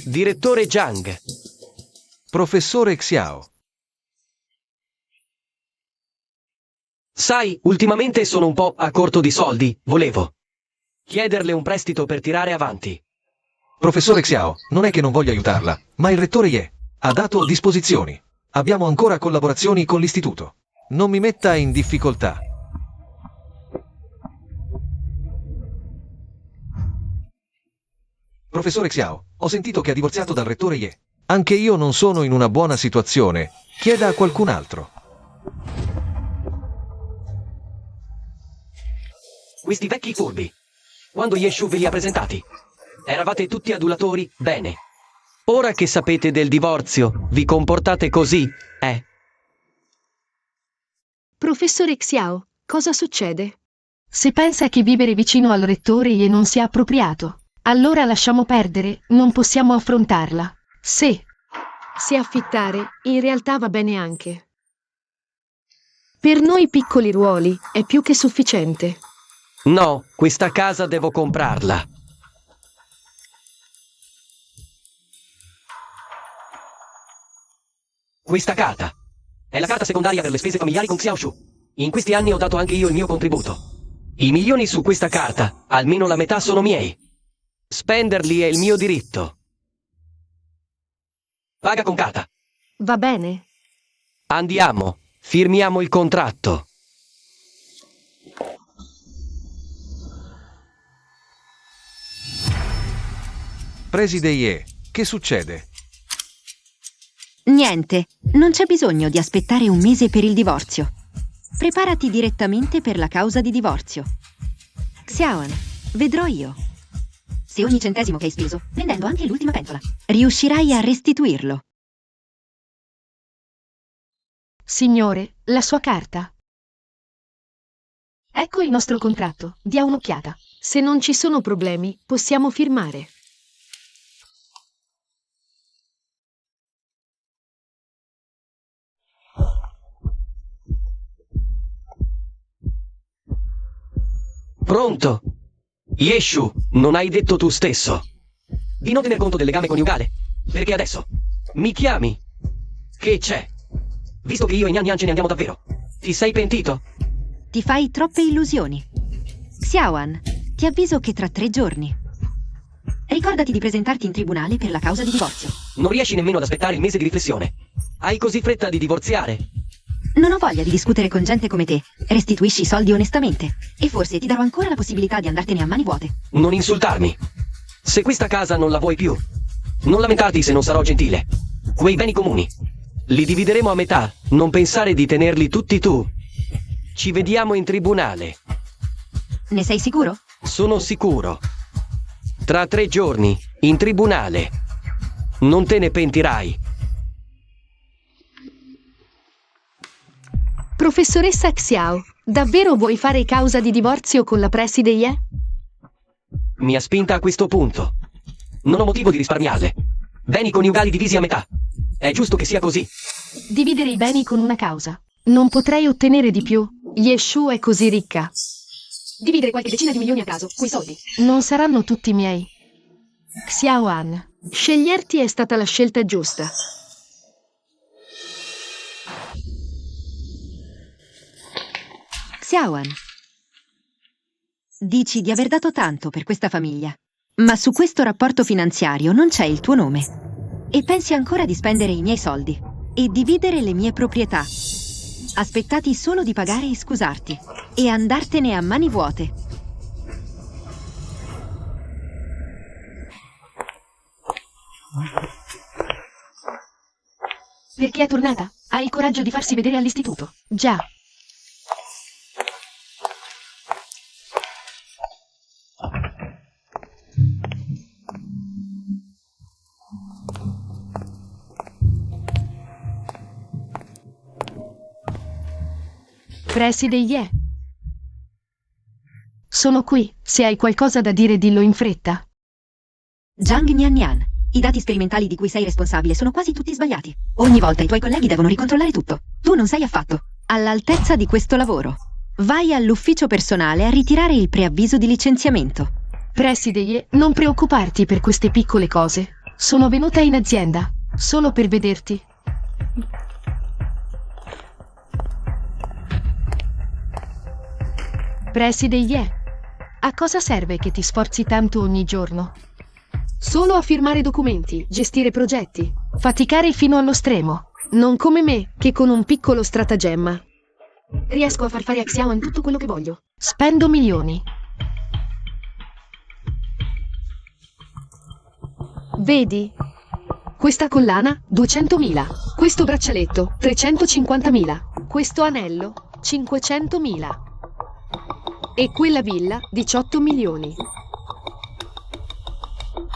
Direttore Zhang, Professore Xiao. sai, ultimamente sono un po' a corto di soldi. Volevo chiederle un prestito per tirare avanti. Professore Xiao, non è che non voglio aiutarla, ma il rettore Ye ha dato disposizioni. Abbiamo ancora collaborazioni con l'istituto. Non mi metta in difficoltà. Professore Xiao, ho sentito che ha divorziato dal rettore Ye. Anche io non sono in una buona situazione. Chieda a qualcun altro. Questi vecchi furbi, quando Yeshu ve li ha presentati, eravate tutti adulatori? Bene. Ora che sapete del divorzio, vi comportate così, eh? Professore Xiao, cosa succede? Se pensa che vivere vicino al rettore e non sia appropriato, allora lasciamo perdere, non possiamo affrontarla. Se affittare, in realtà va bene anche. Per noi piccoli ruoli è più che sufficiente. No, questa casa devo comprarla. Questa carta è la carta secondaria per le spese familiari con Xiaoshu. In questi anni ho dato anche io il mio contributo. I milioni su questa carta, almeno la metà sono miei. Spenderli è il mio diritto. Paga con carta. Va bene? Andiamo, firmiamo il contratto. Preside Ye, che succede? Niente, non c'è bisogno di aspettare un mese per il divorzio. Preparati direttamente per la causa di divorzio. Xiaoan, vedrò io. Se ogni centesimo che hai speso, vendendo anche l'ultima pentola, riuscirai a restituirlo. Signore, la sua carta. Ecco il nostro contratto, dia un'occhiata. Se non ci sono problemi, possiamo firmare. Pronto? Yeshu, non hai detto tu stesso di non tener conto del legame coniugale? Perché adesso mi chiami? Che c'è? Visto che io e Nyan Nyan ce ne andiamo davvero, ti sei pentito? Ti fai troppe illusioni. Xiaoan, ti avviso che tra 3 giorni. Ricordati di presentarti in tribunale per la causa di divorzio. Non riesci nemmeno ad aspettare il mese di riflessione. Hai così fretta di divorziare? Non ho voglia di discutere con gente come te. Restituisci i soldi onestamente. E forse ti darò ancora la possibilità di andartene a mani vuote. Non insultarmi. Se questa casa non la vuoi più, non lamentarti se non sarò gentile. Quei beni comuni li divideremo a metà. Non pensare di tenerli tutti tu. Ci vediamo in tribunale. Ne sei sicuro? Sono sicuro. Tra 3 giorni, in tribunale. Non te ne pentirai. Professoressa Xiao, davvero vuoi fare causa di divorzio con la preside Ye? Mi ha spinta a questo punto. Non ho motivo di risparmiarle. Beni coniugali divisi a metà. È giusto che sia così. Dividere i beni con una causa. Non potrei ottenere di più. Yeshu è così ricca. Dividere qualche decina di milioni a caso, quei soldi. Non saranno tutti miei. Xiaoan, sceglierti è stata la scelta giusta. Xiaoan, dici di aver dato tanto per questa famiglia, ma su questo rapporto finanziario non c'è il tuo nome. E pensi ancora di spendere i miei soldi e dividere le mie proprietà, aspettati solo di pagare e scusarti, e andartene a mani vuote. Perché è tornata? Ha il coraggio di farsi vedere all'istituto. Già. Preside Ye. Sono qui. Se hai qualcosa da dire, dillo in fretta. Zhang Nian Nian, i dati sperimentali di cui sei responsabile sono quasi tutti sbagliati. Ogni volta i tuoi colleghi devono ricontrollare tutto. Tu non sei affatto all'altezza di questo lavoro. Vai all'ufficio personale a ritirare il preavviso di licenziamento. Preside Ye, non preoccuparti per queste piccole cose. Sono venuta in azienda solo per vederti. Preside Ye, a cosa serve che ti sforzi tanto ogni giorno? Solo a firmare documenti, gestire progetti, faticare fino allo stremo. Non come me, che con un piccolo stratagemma riesco a far fare a Xiaoan tutto quello che voglio. Spendo milioni. Vedi? Questa collana, 200.000. Questo braccialetto, 350.000. Questo anello, 500.000. E quella villa, 18 milioni.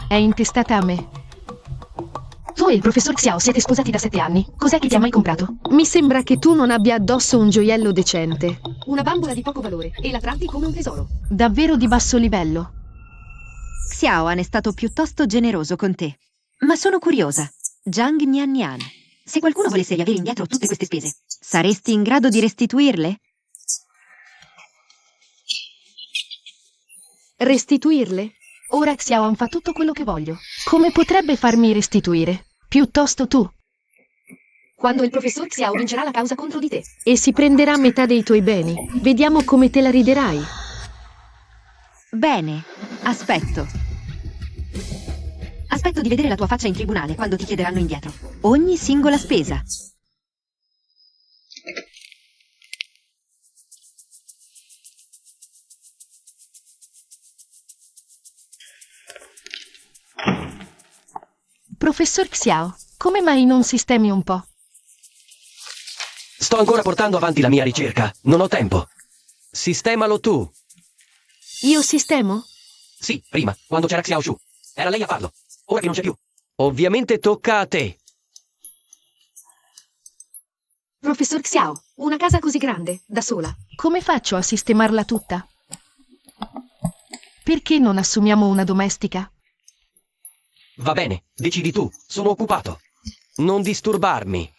È intestata a me. Tu e il professor Xiao siete sposati da 7 anni. Cos'è che ti ha mai comprato? Mi sembra che tu non abbia addosso un gioiello decente. Una bambola di poco valore e la tratti come un tesoro. Davvero di basso livello. Xiaoan è stato piuttosto generoso con te. Ma sono curiosa. Zhang Nian Nian, se qualcuno volesse riavere indietro tutte queste spese, saresti in grado di restituirle? Restituirle? Ora Xiaoan fa tutto quello che voglio. Come potrebbe farmi restituire? Piuttosto tu. Quando il professor Xiao vincerà la causa contro di te e si prenderà metà dei tuoi beni, vediamo come te la riderai. Bene, aspetto. Aspetto di vedere la tua faccia in tribunale quando ti chiederanno indietro ogni singola spesa. Professor Xiao, come mai non sistemi un po'? Sto ancora portando avanti la mia ricerca. Non ho tempo. Sistemalo tu. Io sistemo? Sì, prima, quando c'era Xiao Shu. Era lei a farlo. Ora che non c'è più. Ovviamente tocca a te. Professor Xiao, una casa così grande, da sola. Come faccio a sistemarla tutta? Perché non assumiamo una domestica? Va bene, decidi tu, sono occupato. Non disturbarmi.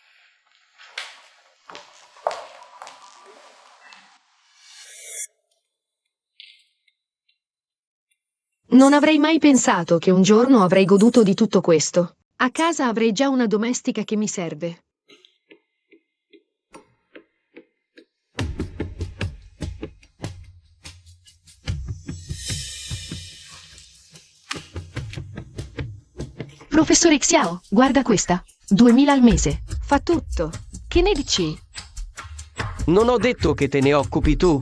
Non avrei mai pensato che un giorno avrei goduto di tutto questo. A casa avrei già una domestica che mi serve. Professore Xiao, guarda questa. 2000 al mese. Fa tutto. Che ne dici? Non ho detto che te ne occupi tu.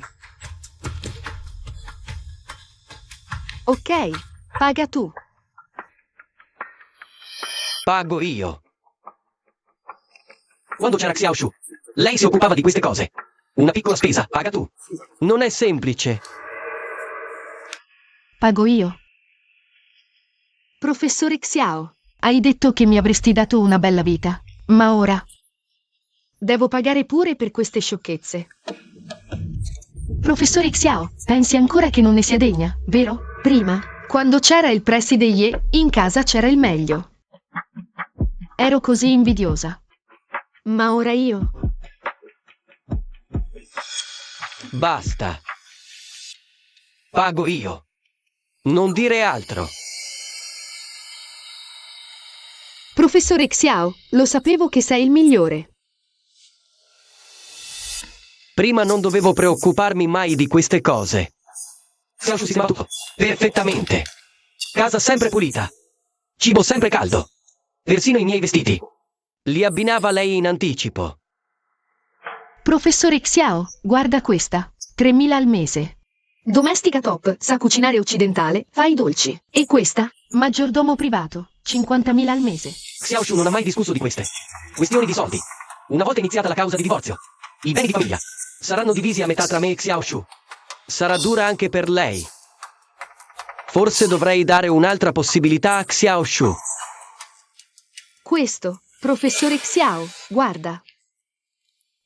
Ok, paga tu. Pago io. Quando c'era Xiao Shu, lei si occupava di queste cose. Una piccola spesa, paga tu. Non è semplice. Pago io. Professore Xiao, hai detto che mi avresti dato una bella vita, ma ora devo pagare pure per queste sciocchezze. Professore Xiao, pensi ancora che non ne sia degna, vero? Prima, quando c'era il preside Ye, in casa c'era il meglio. Ero così invidiosa. Ma ora io... Basta. Pago io. Non dire altro. Professore Xiao, lo sapevo che sei il migliore. Prima non dovevo preoccuparmi mai di queste cose. Xiao Shu sistemava tutto. Perfettamente. Casa sempre pulita. Cibo sempre caldo. Persino i miei vestiti. Li abbinava lei in anticipo. Professore Xiao, guarda questa. 3000 al mese. Domestica top, sa cucinare occidentale, fa i dolci. E questa? Maggiordomo privato, 50.000 al mese. Xiao Shu non ha mai discusso di queste. Questioni di soldi. Una volta iniziata la causa di divorzio, i beni di famiglia saranno divisi a metà tra me e Xiao Shu. Sarà dura anche per lei. Forse dovrei dare un'altra possibilità a Xiao Shu. Questo, professore Xiao, guarda.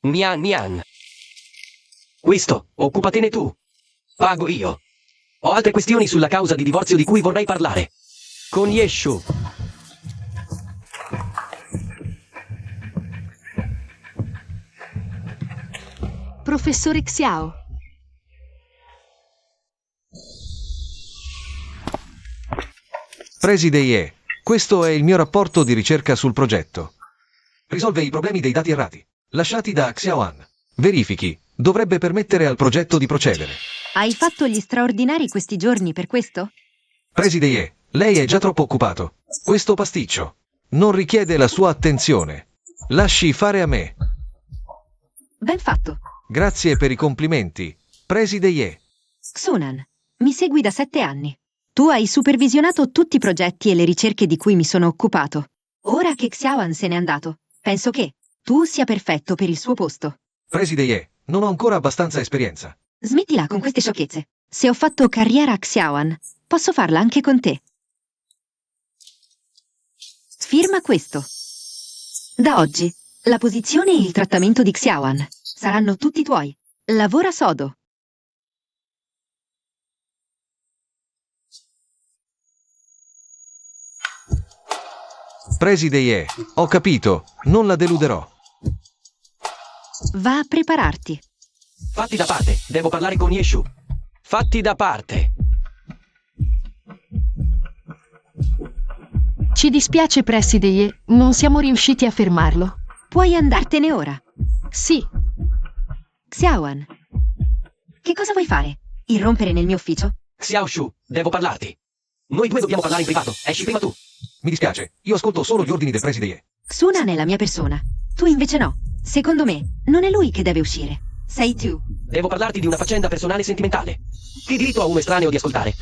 Mian Mian. Questo, occupatene tu. Pago io. Ho altre questioni sulla causa di divorzio di cui vorrei parlare. Con Ye Shu. Professore Xiao. Preside Ye, questo è il mio rapporto di ricerca sul progetto. Risolve i problemi dei dati errati, lasciati da Xiaoan. Verifichi, dovrebbe permettere al progetto di procedere. Hai fatto gli straordinari questi giorni per questo? Preside Ye, lei è già troppo occupato. Questo pasticcio non richiede la sua attenzione. Lasci fare a me. Ben fatto. Grazie per i complimenti, Preside Ye. Xunan, mi segui da 7 anni. Tu hai supervisionato tutti i progetti e le ricerche di cui mi sono occupato. Ora che Xiaoan se n'è andato, penso che tu sia perfetto per il suo posto. Preside Ye, non ho ancora abbastanza esperienza. Smettila con queste sciocchezze. Se ho fatto carriera a Xiaoan, posso farla anche con te. Firma questo. Da oggi, la posizione e il trattamento di Xiaoan saranno tutti tuoi. Lavora sodo. Preside Ye, ho capito, non la deluderò. Va a prepararti. Fatti da parte, devo parlare con Ye Shu. Fatti da parte. Ci dispiace, preside Ye, non siamo riusciti a fermarlo. Puoi andartene ora. Sì, Xiaoan, che cosa vuoi fare? Irrompere nel mio ufficio? Xiao Shu, devo parlarti. Noi due dobbiamo parlare in privato. Esci prima tu. Mi dispiace, io ascolto solo gli ordini del Preside Ye. Xunan è la mia persona. Tu invece no. Secondo me, non è lui che deve uscire. Sei tu. Devo parlarti di una faccenda personale e sentimentale. Che diritto ha uno estraneo di ascoltare?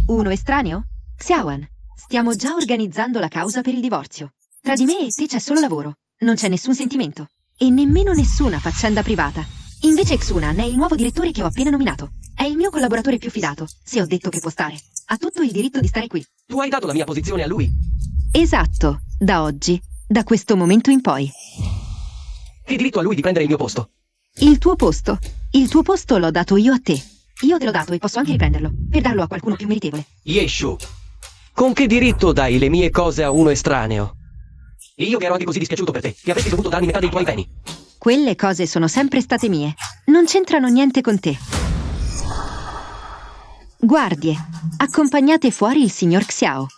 Uno estraneo? Xiaoan, stiamo già organizzando la causa per il divorzio. Tra di me e te c'è solo lavoro. Non c'è nessun sentimento. E nemmeno nessuna faccenda privata. Invece Xunan è il nuovo direttore che ho appena nominato. È il mio collaboratore più fidato. Se ho detto che può stare, ha tutto il diritto di stare qui. Tu hai dato la mia posizione a lui. Esatto, da oggi, da questo momento in poi. Che diritto ha lui di prendere il mio posto? Il tuo posto? Il tuo posto l'ho dato io a te. Io te l'ho dato e posso anche riprenderlo, per darlo a qualcuno più meritevole. Yeshu, con che diritto dai le mie cose a uno estraneo? E io che ero anche così dispiaciuto per te, che avresti dovuto darmi metà dei tuoi beni. Quelle cose sono sempre state mie. Non c'entrano niente con te. Guardie, accompagnate fuori il signor Xiao.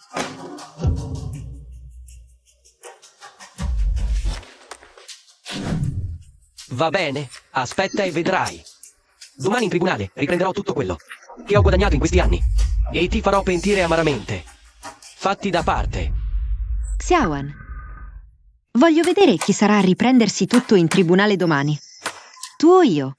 Va bene, aspetta e vedrai. Domani in tribunale riprenderò tutto quello che ho guadagnato in questi anni e ti farò pentire amaramente. Fatti da parte. Xiaoan, voglio vedere chi sarà a riprendersi tutto in tribunale domani. Tu o io?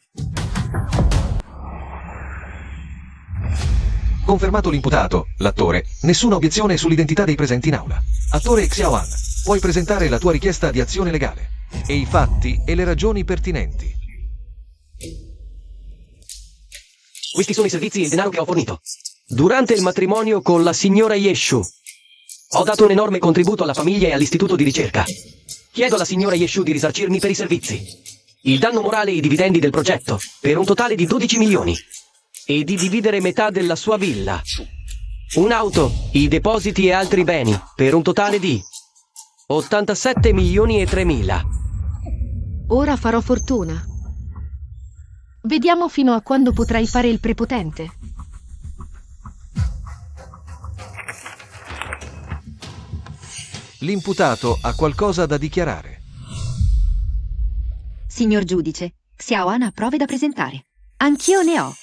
Confermato l'imputato, l'attore, nessuna obiezione sull'identità dei presenti in aula. Attore Xiaoan, puoi presentare la tua richiesta di azione legale e i fatti e le ragioni pertinenti. Questi sono i servizi e il denaro che ho fornito. Durante il matrimonio con la signora Yeshu, ho dato un enorme contributo alla famiglia e all'istituto di ricerca. Chiedo alla signora Yeshu di risarcirmi per i servizi, il danno morale e i dividendi del progetto, per un totale di 12 milioni, e di dividere metà della sua villa, un'auto, i depositi e altri beni, per un totale di 87 milioni e 3 mila. Ora farò fortuna. Vediamo fino a quando potrai fare il prepotente. L'imputato ha qualcosa da dichiarare. Signor giudice, Xiaoan ha prove da presentare. Anch'io ne ho.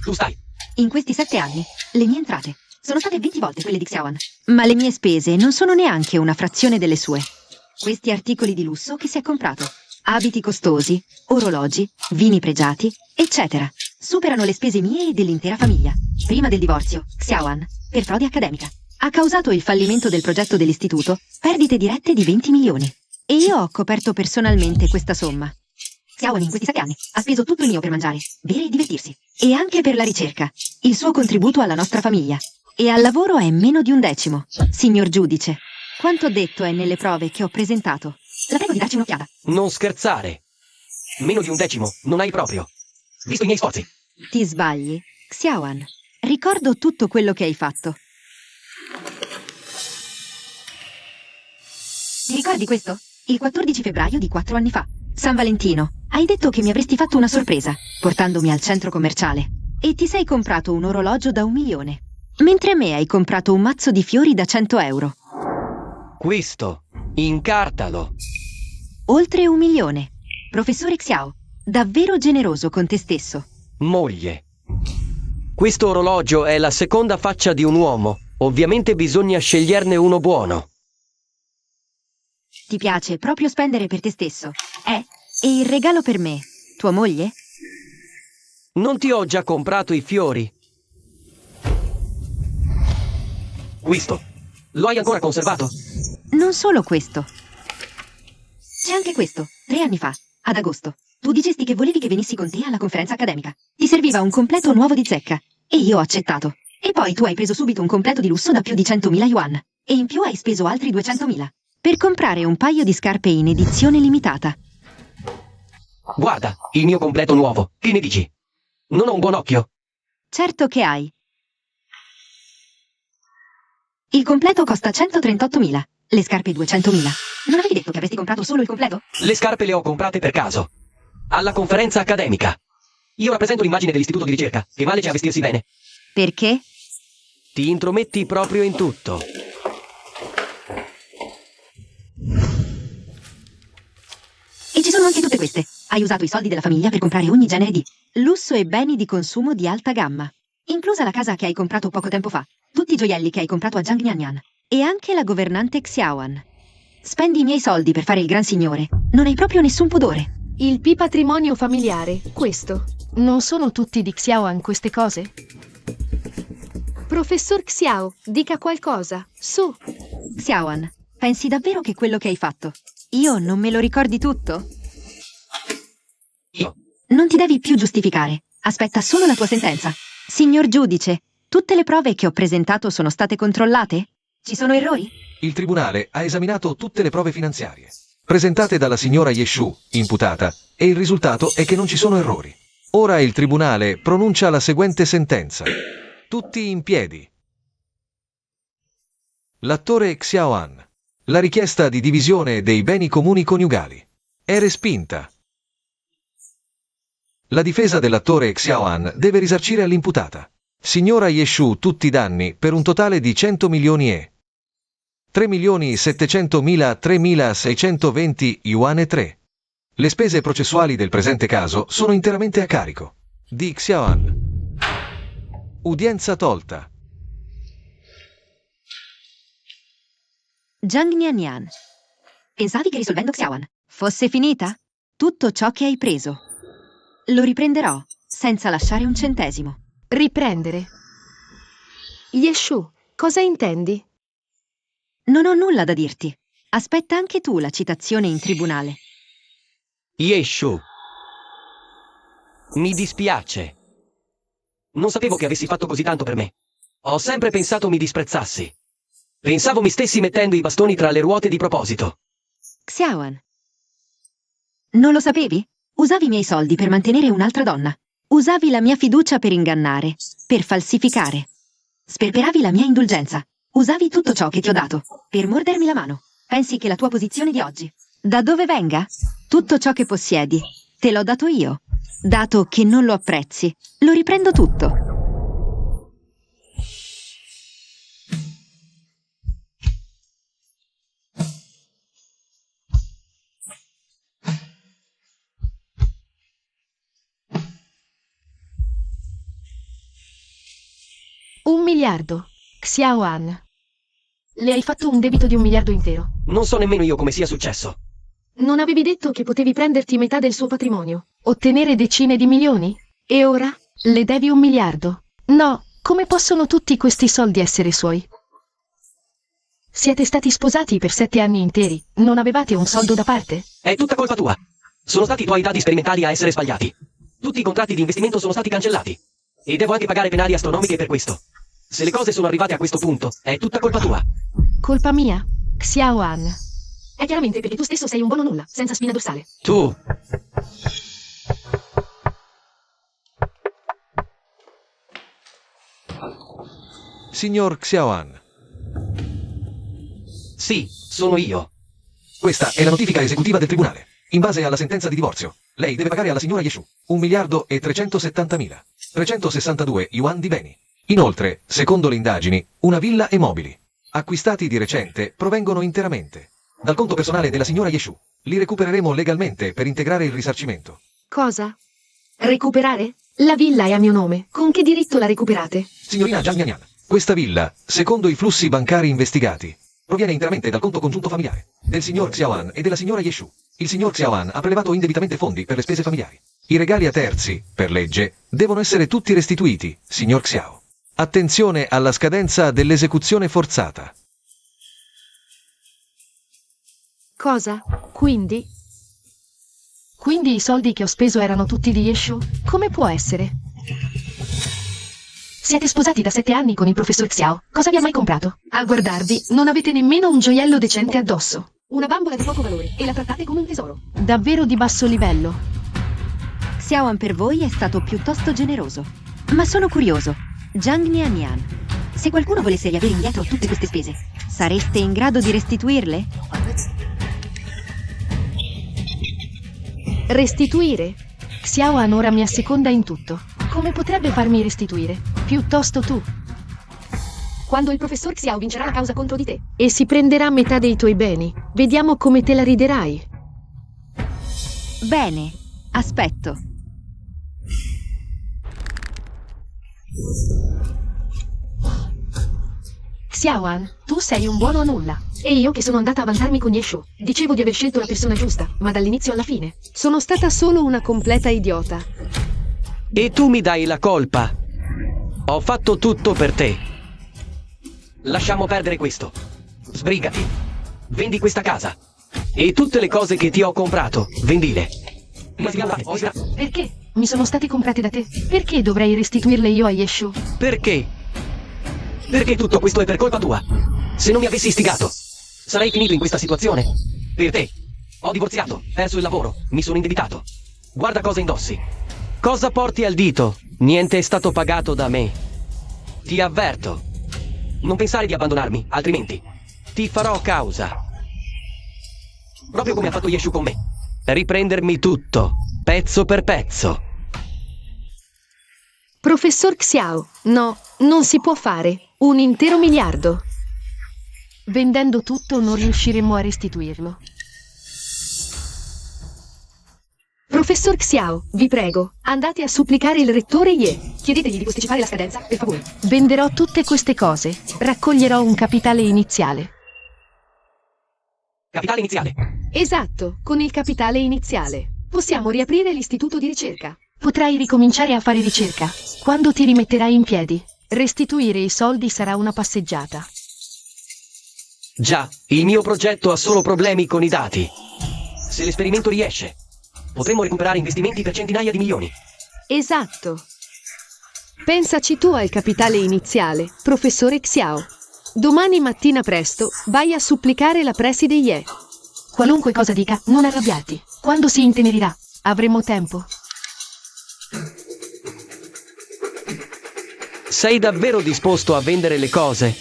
Tu stai. In questi 7 anni, le mie entrate sono state 20 volte quelle di Xiaoan, ma le mie spese non sono neanche una frazione delle sue. Questi articoli di lusso che si è comprato, abiti costosi, orologi, vini pregiati, eccetera, superano le spese mie e dell'intera famiglia. Prima del divorzio, Xiaoan, per frode accademica, ha causato il fallimento del progetto dell'istituto, perdite dirette di 20 milioni. E io ho coperto personalmente questa somma. Xiaoan in questi 7 anni ha speso tutto il mio per mangiare, bere e divertirsi. E anche per la ricerca. Il suo contributo alla nostra famiglia. E al lavoro è meno di 1/10. Signor giudice, quanto detto è nelle prove che ho presentato. La prego di darci un'occhiata. Non scherzare. Meno di 1/10 non hai proprio. Visto i miei sforzi. Ti sbagli, Xiaoan. Ricordo tutto quello che hai fatto. Ti ricordi questo? Il 14 febbraio di 4 anni fa. San Valentino. Hai detto che mi avresti fatto una sorpresa, portandomi al centro commerciale. E ti sei comprato un orologio da 1 milione. Mentre a me hai comprato un mazzo di fiori da 100 euro. Questo. Incartalo. Oltre 1 milione. Professore Xiao, davvero generoso con te stesso. Moglie. Questo orologio è la seconda faccia di un uomo. Ovviamente bisogna sceglierne uno buono. Ti piace proprio spendere per te stesso, eh? E il regalo per me, tua moglie? Non ti ho già comprato i fiori? Questo. Lo hai ancora conservato? Non solo questo. C'è anche questo, 3 anni fa, ad agosto. Tu dicesti che volevi che venissi con te alla conferenza accademica. Ti serviva un completo nuovo di zecca. E io ho accettato. E poi tu hai preso subito un completo di lusso da più di 100.000 yuan. E in più hai speso altri 200.000. Per comprare un paio di scarpe in edizione limitata. Guarda, il mio completo nuovo. Che ne dici? Non ho un buon occhio. Certo che hai. Il completo costa 138.000. Le scarpe 200.000. Non avevi detto che avresti comprato solo il completo? Le scarpe le ho comprate per caso. Alla conferenza accademica. Io rappresento l'immagine dell'istituto di ricerca, che male c'è a vestirsi bene. Perché? Ti intrometti proprio in tutto. E ci sono anche tutte queste. Hai usato i soldi della famiglia per comprare ogni genere di lusso e beni di consumo di alta gamma. Inclusa la casa che hai comprato poco tempo fa, tutti i gioielli che hai comprato a Zhang Nianyan e anche la governante Xiaoan. Spendi i miei soldi per fare il gran signore. Non hai proprio nessun pudore. Il patrimonio familiare, questo. Non sono tutti di Xiaoan queste cose? Professor Xiao, dica qualcosa, su. Xiaoan, pensi davvero che quello che hai fatto? Io non me lo ricordi tutto? Io. Non ti devi più giustificare. Aspetta solo la tua sentenza. Signor giudice, tutte le prove che ho presentato sono state controllate? Ci sono errori? Il tribunale ha esaminato tutte le prove finanziarie presentate dalla signora Yeshu, imputata, e il risultato è che non ci sono errori. Ora il tribunale pronuncia la seguente sentenza. Tutti in piedi. L'attore Xiao Han. La richiesta di divisione dei beni comuni coniugali è respinta. La difesa dell'attore Xiao Han deve risarcire all'imputata, signora Yeshu, tutti i danni per un totale di 100 milioni e 3.700.000 yuan e 3. Le spese processuali del presente caso sono interamente a carico di Xiao Han. Udienza tolta. Zhang Nianyan. Pensavi che risolvendo Xiaoan fosse finita? Tutto ciò che hai preso lo riprenderò senza lasciare un centesimo. Riprendere. Yeshu, cosa intendi? Non ho nulla da dirti. Aspetta anche tu la citazione in tribunale. Yeshu. Mi dispiace. Non sapevo che avessi fatto così tanto per me. Ho sempre pensato mi disprezzassi. Pensavo mi stessi mettendo i bastoni tra le ruote di proposito. Xiaoan. Non lo sapevi? Usavi i miei soldi per mantenere un'altra donna. Usavi la mia fiducia per ingannare, per falsificare. Sperperavi la mia indulgenza. Usavi tutto ciò che ti ho dato per mordermi la mano. Pensi che la tua posizione di oggi, da dove venga? Tutto ciò che possiedi, te l'ho dato io. Dato che non lo apprezzi, lo riprendo tutto. $1 miliardo. Xiao Han. Le hai fatto un debito di $1 miliardo intero. Non so nemmeno io come sia successo. Non avevi detto che potevi prenderti metà del suo patrimonio, ottenere decine di milioni? E ora le devi $1 miliardo. No, come possono tutti questi soldi essere suoi? Siete stati sposati per 7 anni interi, non avevate un soldo da parte? È tutta colpa tua. Sono stati i tuoi dati sperimentali a essere sbagliati. Tutti i contratti di investimento sono stati cancellati. E devo anche pagare penali astronomiche per questo. Se le cose sono arrivate a questo punto, è tutta colpa tua. Colpa mia? Xiao Han. È chiaramente perché tu stesso sei un buono nulla, senza spina dorsale. Tu. Signor Xiao Han. Sì, sono io. Questa è la notifica esecutiva del tribunale. In base alla sentenza di divorzio, lei deve pagare alla signora Yeshu 1 miliardo e 370.000 362 yuan di beni. Inoltre, secondo le indagini, una villa e mobili, acquistati di recente, provengono interamente dal conto personale della signora Yeshu. Li recupereremo legalmente per integrare il risarcimento. Cosa? Recuperare? La villa è a mio nome. Con che diritto la recuperate? Signorina Zhang Nianyan, questa villa, secondo i flussi bancari investigati, proviene interamente dal conto congiunto familiare del signor Xiao Han e della signora Yeshu. Il signor Xiao Han ha prelevato indebitamente fondi per le spese familiari. I regali a terzi, per legge, devono essere tutti restituiti, signor Xiao. Attenzione alla scadenza dell'esecuzione forzata. Cosa? Quindi? Quindi i soldi che ho speso erano tutti di Yeshu? Come può essere? Siete sposati da 7 anni con il professor Xiao. Cosa vi ha mai comprato? A guardarvi, non avete nemmeno un gioiello decente addosso. Una bambola di poco valore e la trattate come un tesoro. Davvero di basso livello. Xiaoan per voi è stato piuttosto generoso. Ma sono curioso. Zhang Nianyan, se qualcuno volesse riavere indietro tutte queste spese, sareste in grado di restituirle? Restituire? Xiao Han ora mi asseconda in tutto. Come potrebbe farmi restituire? Piuttosto tu. Quando il professor Xiao vincerà la causa contro di te e si prenderà metà dei tuoi beni, vediamo come te la riderai. Bene, aspetto. Xiao Han, tu sei un buono a nulla. E io che sono andata a vantarmi con Yeshu, dicevo di aver scelto la persona giusta, ma dall'inizio alla fine sono stata solo una completa idiota. E tu mi dai la colpa. Ho fatto tutto per te. Lasciamo perdere questo. Sbrigati. Vendi questa casa. E tutte le cose che ti ho comprato, vendile. Perché? Mi sono state comprate da te. Perché dovrei restituirle io a Yeshu? Perché? Perché tutto questo è per colpa tua. Se non mi avessi istigato, sarei finito in questa situazione. Per te. Ho divorziato, perso il lavoro, mi sono indebitato. Guarda cosa indossi. Cosa porti al dito? Niente è stato pagato da me. Ti avverto. Non pensare di abbandonarmi, altrimenti ti farò causa. Proprio come ha fatto Yeshu con me. Riprendermi tutto, pezzo per pezzo. Professor Xiao, no, non si può fare. Un intero miliardo. Vendendo tutto non riusciremo a restituirlo. Professor Xiao, vi prego, andate a supplicare il rettore Ye. Chiedetegli di posticipare la scadenza, per favore. Venderò tutte queste cose. Raccoglierò un capitale iniziale. Capitale iniziale. Esatto, con il capitale iniziale. Possiamo riaprire l'istituto di ricerca. Potrai ricominciare a fare ricerca. Quando ti rimetterai in piedi, restituire i soldi sarà una passeggiata. Già, il mio progetto ha solo problemi con i dati. Se l'esperimento riesce, potremo recuperare investimenti per centinaia di milioni. Esatto. Pensaci tu al capitale iniziale, professore Xiao. Domani mattina presto vai a supplicare la preside Ye. Qualunque cosa dica, non arrabbiati. Quando si intenerirà, avremo tempo. Sei davvero disposto a vendere le cose?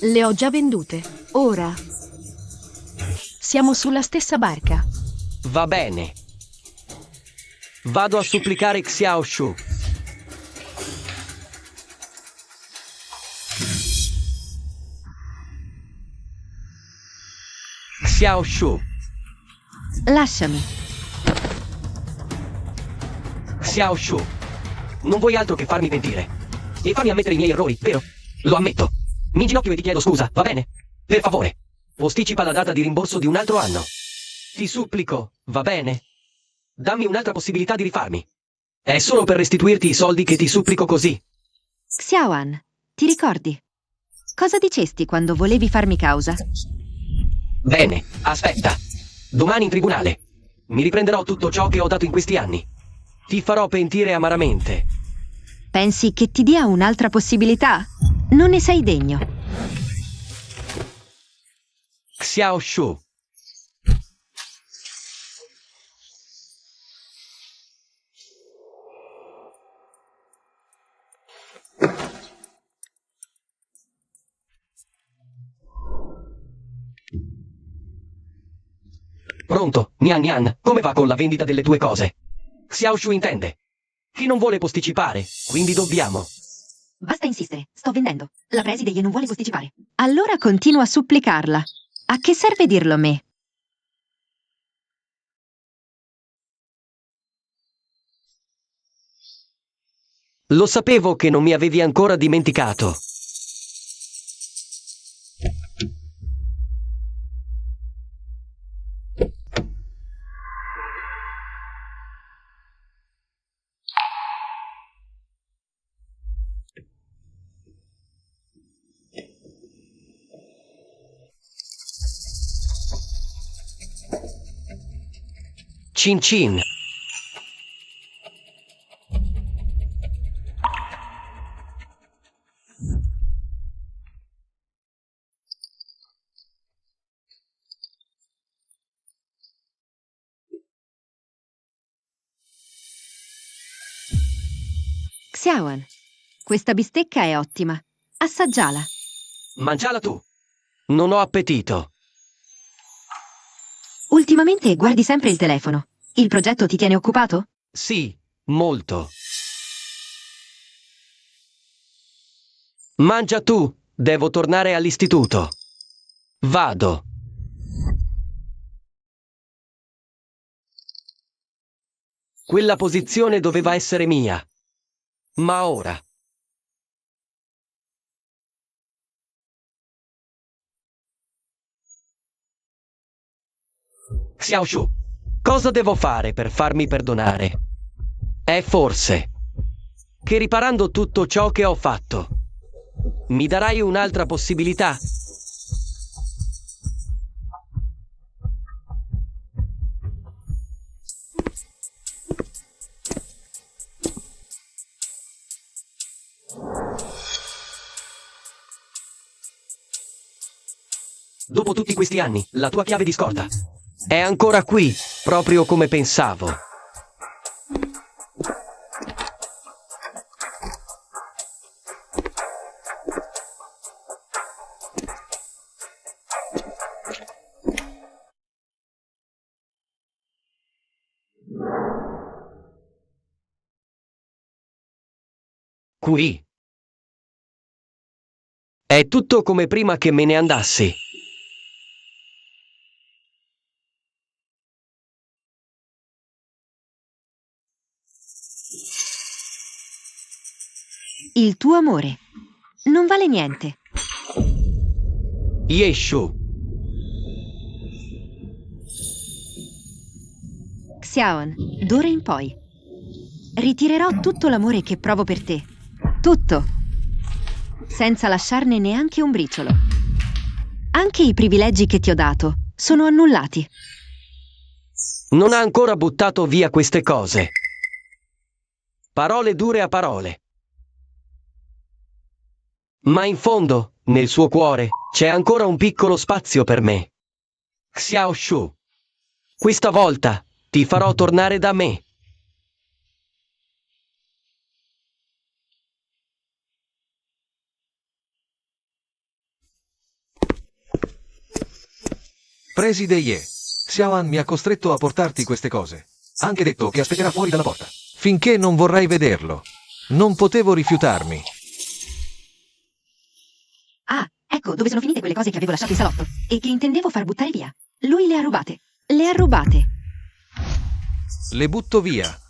Le ho già vendute. Ora siamo sulla stessa barca. Va bene. Vado a supplicare Xiao Shu. Xiao Shu. Lasciami. Xiao Shu. Non vuoi altro che farmi pentire. E farmi ammettere i miei errori, vero? Lo ammetto. Mi inginocchio e ti chiedo scusa, va bene? Per favore, posticipa la data di rimborso di un altro anno. Ti supplico, va bene? Dammi un'altra possibilità di rifarmi. È solo per restituirti i soldi che ti supplico così. Xiaoan, ti ricordi? Cosa dicesti quando volevi farmi causa? Bene, aspetta. Domani in tribunale. Mi riprenderò tutto ciò che ho dato in questi anni. Ti farò pentire amaramente. Pensi che ti dia un'altra possibilità? Non ne sei degno. Xiao Shu. Pronto, Nian Nian, come va con la vendita delle tue cose? Xiao Shu intende. Chi non vuole posticipare, quindi dobbiamo. Basta insistere, sto vendendo. La preside Ye non vuole posticipare. Allora continuo a supplicarla. A che serve dirlo a me? Lo sapevo che non mi avevi ancora dimenticato. Cin cin. Xiaoan, questa bistecca è ottima. Assaggiala. Mangiala tu. Non ho appetito. Ultimamente guardi sempre il telefono. Il progetto ti tiene occupato? Sì, molto. Mangia tu. Devo tornare all'istituto. Vado. Quella posizione doveva essere mia. Ma ora. Xiao Shu, cosa devo fare per farmi perdonare? È forse che riparando tutto ciò che ho fatto, mi darai un'altra possibilità? Dopo tutti questi anni, la tua chiave di scorta è ancora qui, proprio come pensavo. Qui. È tutto come prima che me ne andassi. Il tuo amore. Non vale niente. Yeshu. Xiaon, d'ora in poi. Ritirerò tutto l'amore che provo per te. Tutto. Senza lasciarne neanche un briciolo. Anche i privilegi che ti ho dato sono annullati. Non ha ancora buttato via queste cose. Parole dure a parole. Ma in fondo, nel suo cuore, c'è ancora un piccolo spazio per me. Xiao Shu. Questa volta ti farò tornare da me. Preside Ye, Xiaoan mi ha costretto a portarti queste cose. Ha anche detto che aspetterà fuori dalla porta. Finché non vorrai vederlo. Non potevo rifiutarmi. Ah, ecco dove sono finite quelle cose che avevo lasciato in salotto e che intendevo far buttare via. Lui le ha rubate. Le ha rubate. Le butto via.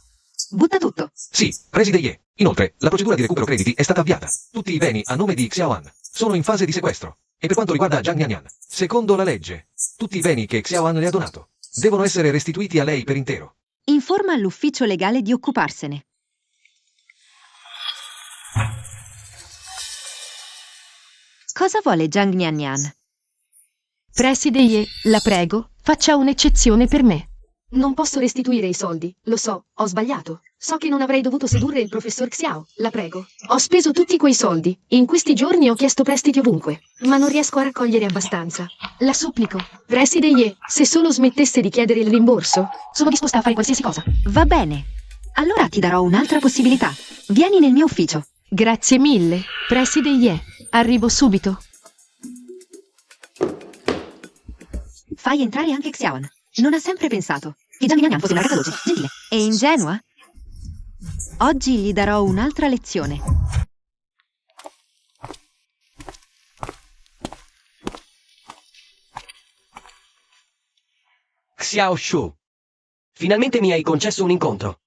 Butta tutto. Sì, Preside Ye. Inoltre, la procedura di recupero crediti è stata avviata. Tutti i beni a nome di Xiaoan sono in fase di sequestro. E per quanto riguarda Zhang Niannian, secondo la legge, tutti i beni che Xiaoan le ha donato devono essere restituiti a lei per intero. Informa l'ufficio legale di occuparsene. Cosa vuole Zhang Niannian? Preside Ye, la prego, faccia un'eccezione per me. Non posso restituire i soldi, lo so, ho sbagliato. So che non avrei dovuto sedurre il professor Xiao, la prego. Ho speso tutti quei soldi. In questi giorni ho chiesto prestiti ovunque, ma non riesco a raccogliere abbastanza. La supplico, Preside Ye, se solo smettesse di chiedere il rimborso, sono disposta a fare qualsiasi cosa. Va bene. Allora ti darò un'altra possibilità. Vieni nel mio ufficio. Grazie mille, Preside Ye. Arrivo subito. Fai entrare anche Xiaon. Non ha sempre pensato che Zhang Niannian fosse una ragazza dolce, gentile e ingenua? Oggi gli darò un'altra lezione. Xiao Shu. Finalmente mi hai concesso un incontro.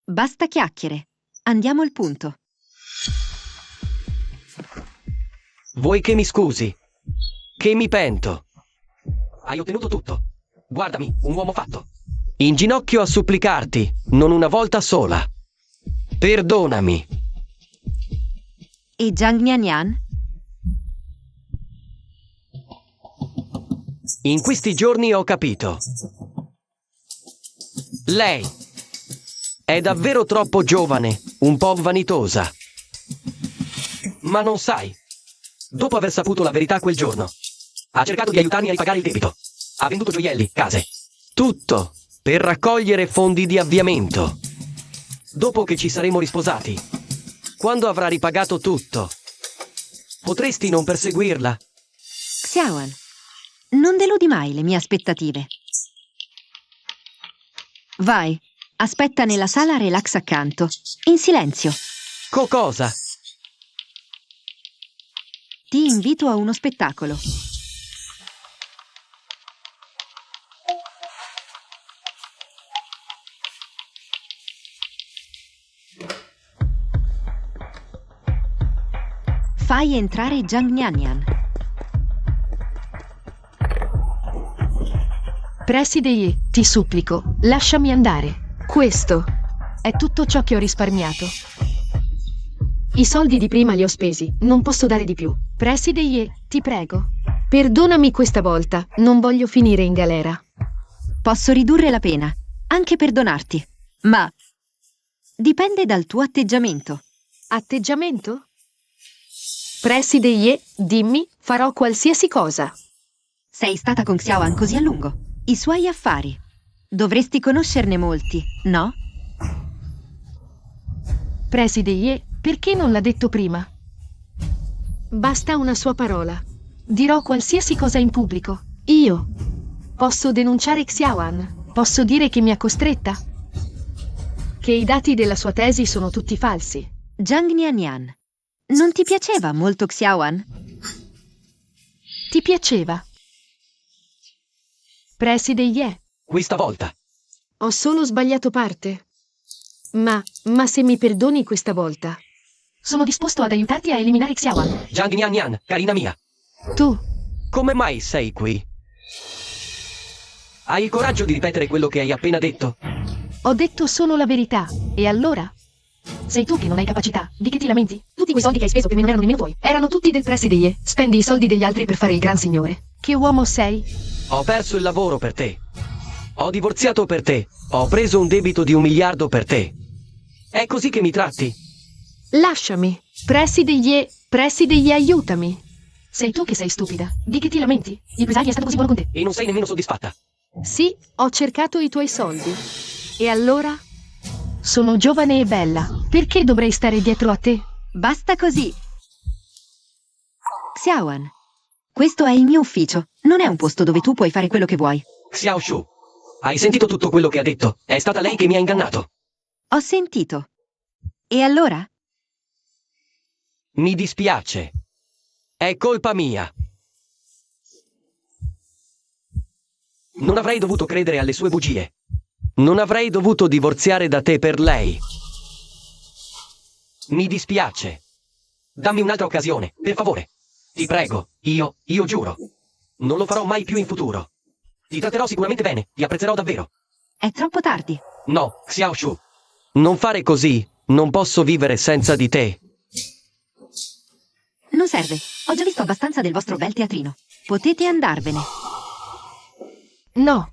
Basta chiacchiere. Andiamo al punto. Vuoi che mi scusi? Che mi pento? Hai ottenuto tutto. Guardami, un uomo fatto. In ginocchio a supplicarti, non una volta sola. Perdonami. E Zhang Niannian? In questi giorni ho capito. Lei è davvero troppo giovane, un po' vanitosa. Ma non sai, dopo aver saputo la verità quel giorno, ha cercato di aiutarmi a ripagare il debito. Ha venduto gioielli, case, tutto per raccogliere fondi di avviamento. Dopo che ci saremo risposati, quando avrà ripagato tutto, potresti non perseguirla? Xiaoan, non deludi mai le mie aspettative. Vai, aspetta nella sala relax accanto, in silenzio. Cosa? Ti invito a uno spettacolo. Fai entrare Zhang Niannian. Preside Ye, ti supplico, lasciami andare. Questo è tutto ciò che ho risparmiato. I soldi di prima li ho spesi, non posso dare di più. Preside Ye, ti prego. Perdonami questa volta, non voglio finire in galera. Posso ridurre la pena, anche perdonarti, ma dipende dal tuo atteggiamento. Atteggiamento? Preside Ye, dimmi, farò qualsiasi cosa. Sei stata con Xiaoan così a lungo. I suoi affari. Dovresti conoscerne molti, no? Preside Ye, perché non l'ha detto prima? Basta una sua parola. Dirò qualsiasi cosa in pubblico. Io posso denunciare Xiaoan. Posso dire che mi ha costretta. Che i dati della sua tesi sono tutti falsi. Zhang Nianyan. Non ti piaceva molto Xiaoan? Ti piaceva? Preside Ye, Questa volta. ho solo sbagliato parte. Ma se mi perdoni questa volta, sono disposto ad aiutarti a eliminare Xiaoan. Zhang Nian, carina mia. Tu, Come mai sei qui? Hai il coraggio di ripetere quello che hai appena detto? ho detto solo la verità. E allora? Sei tu che non hai capacità. Di che ti lamenti? Tutti quei soldi che hai speso per me non erano nemmeno tuoi. Erano tutti del preside Ye. Spendi i soldi degli altri per fare il gran signore. Che uomo sei? Ho perso il lavoro per te. Ho divorziato per te. Ho preso un debito di 1 miliardo per te. È così che mi tratti? Lasciami. Preside Ye, aiutami. Sei tu che sei stupida. Di che ti lamenti? Il preside è stato così buono con te. E non sei nemmeno soddisfatta. Sì, ho cercato i tuoi soldi. E allora? Sono giovane e bella. Perché dovrei stare dietro a te? Basta così. Xiaoan, questo è il mio ufficio. Non è un posto dove tu puoi fare quello che vuoi. Xiao Shu, hai sentito tutto quello che ha detto? È stata lei che mi ha ingannato. Ho sentito. E allora? Mi dispiace. È colpa mia. Non avrei dovuto credere alle sue bugie. Non avrei dovuto divorziare da te per lei. Mi dispiace. Dammi un'altra occasione, per favore. Ti prego, io giuro. Non lo farò mai più in futuro. Ti tratterò sicuramente bene, ti apprezzerò davvero. È troppo tardi. No, Xiao Shu. Non fare così. Non posso vivere senza di te. Non serve. Ho già visto abbastanza del vostro bel teatrino. Potete andarvene. No.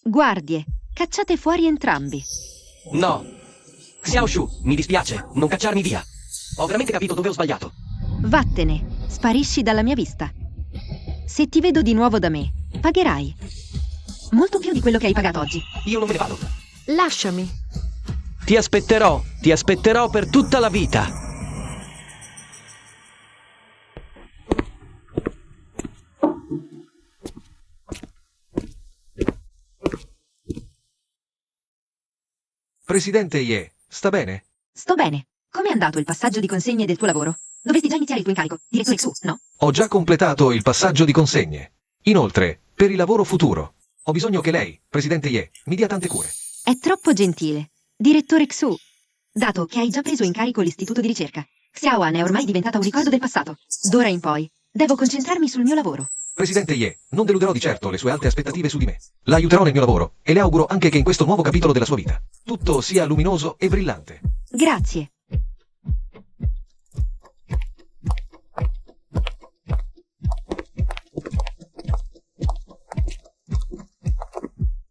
Guardie, cacciate fuori entrambi. No. Xiao Shu, mi dispiace, non cacciarmi via. Ho veramente capito dove ho sbagliato. Vattene, sparisci dalla mia vista. Se ti vedo di nuovo da me, pagherai. Molto più di quello che hai pagato oggi. Io non me ne vado. Lasciami. Ti aspetterò per tutta la vita. Presidente Ye, sta bene? Sto bene. Come è andato il passaggio di consegne del tuo lavoro? Dovresti già iniziare il tuo incarico, direttore Xu, no? Ho già completato il passaggio di consegne. Inoltre, per il lavoro futuro, ho bisogno che lei, Presidente Ye, mi dia tante cure. È troppo gentile. Direttore Xu, dato che hai già preso in carico l'istituto di ricerca, Xiaoan è ormai diventata un ricordo del passato. D'ora in poi, devo concentrarmi sul mio lavoro. Presidente Ye, non deluderò di certo le sue alte aspettative su di me. La aiuterò nel mio lavoro e le auguro anche che in questo nuovo capitolo della sua vita tutto sia luminoso e brillante. Grazie.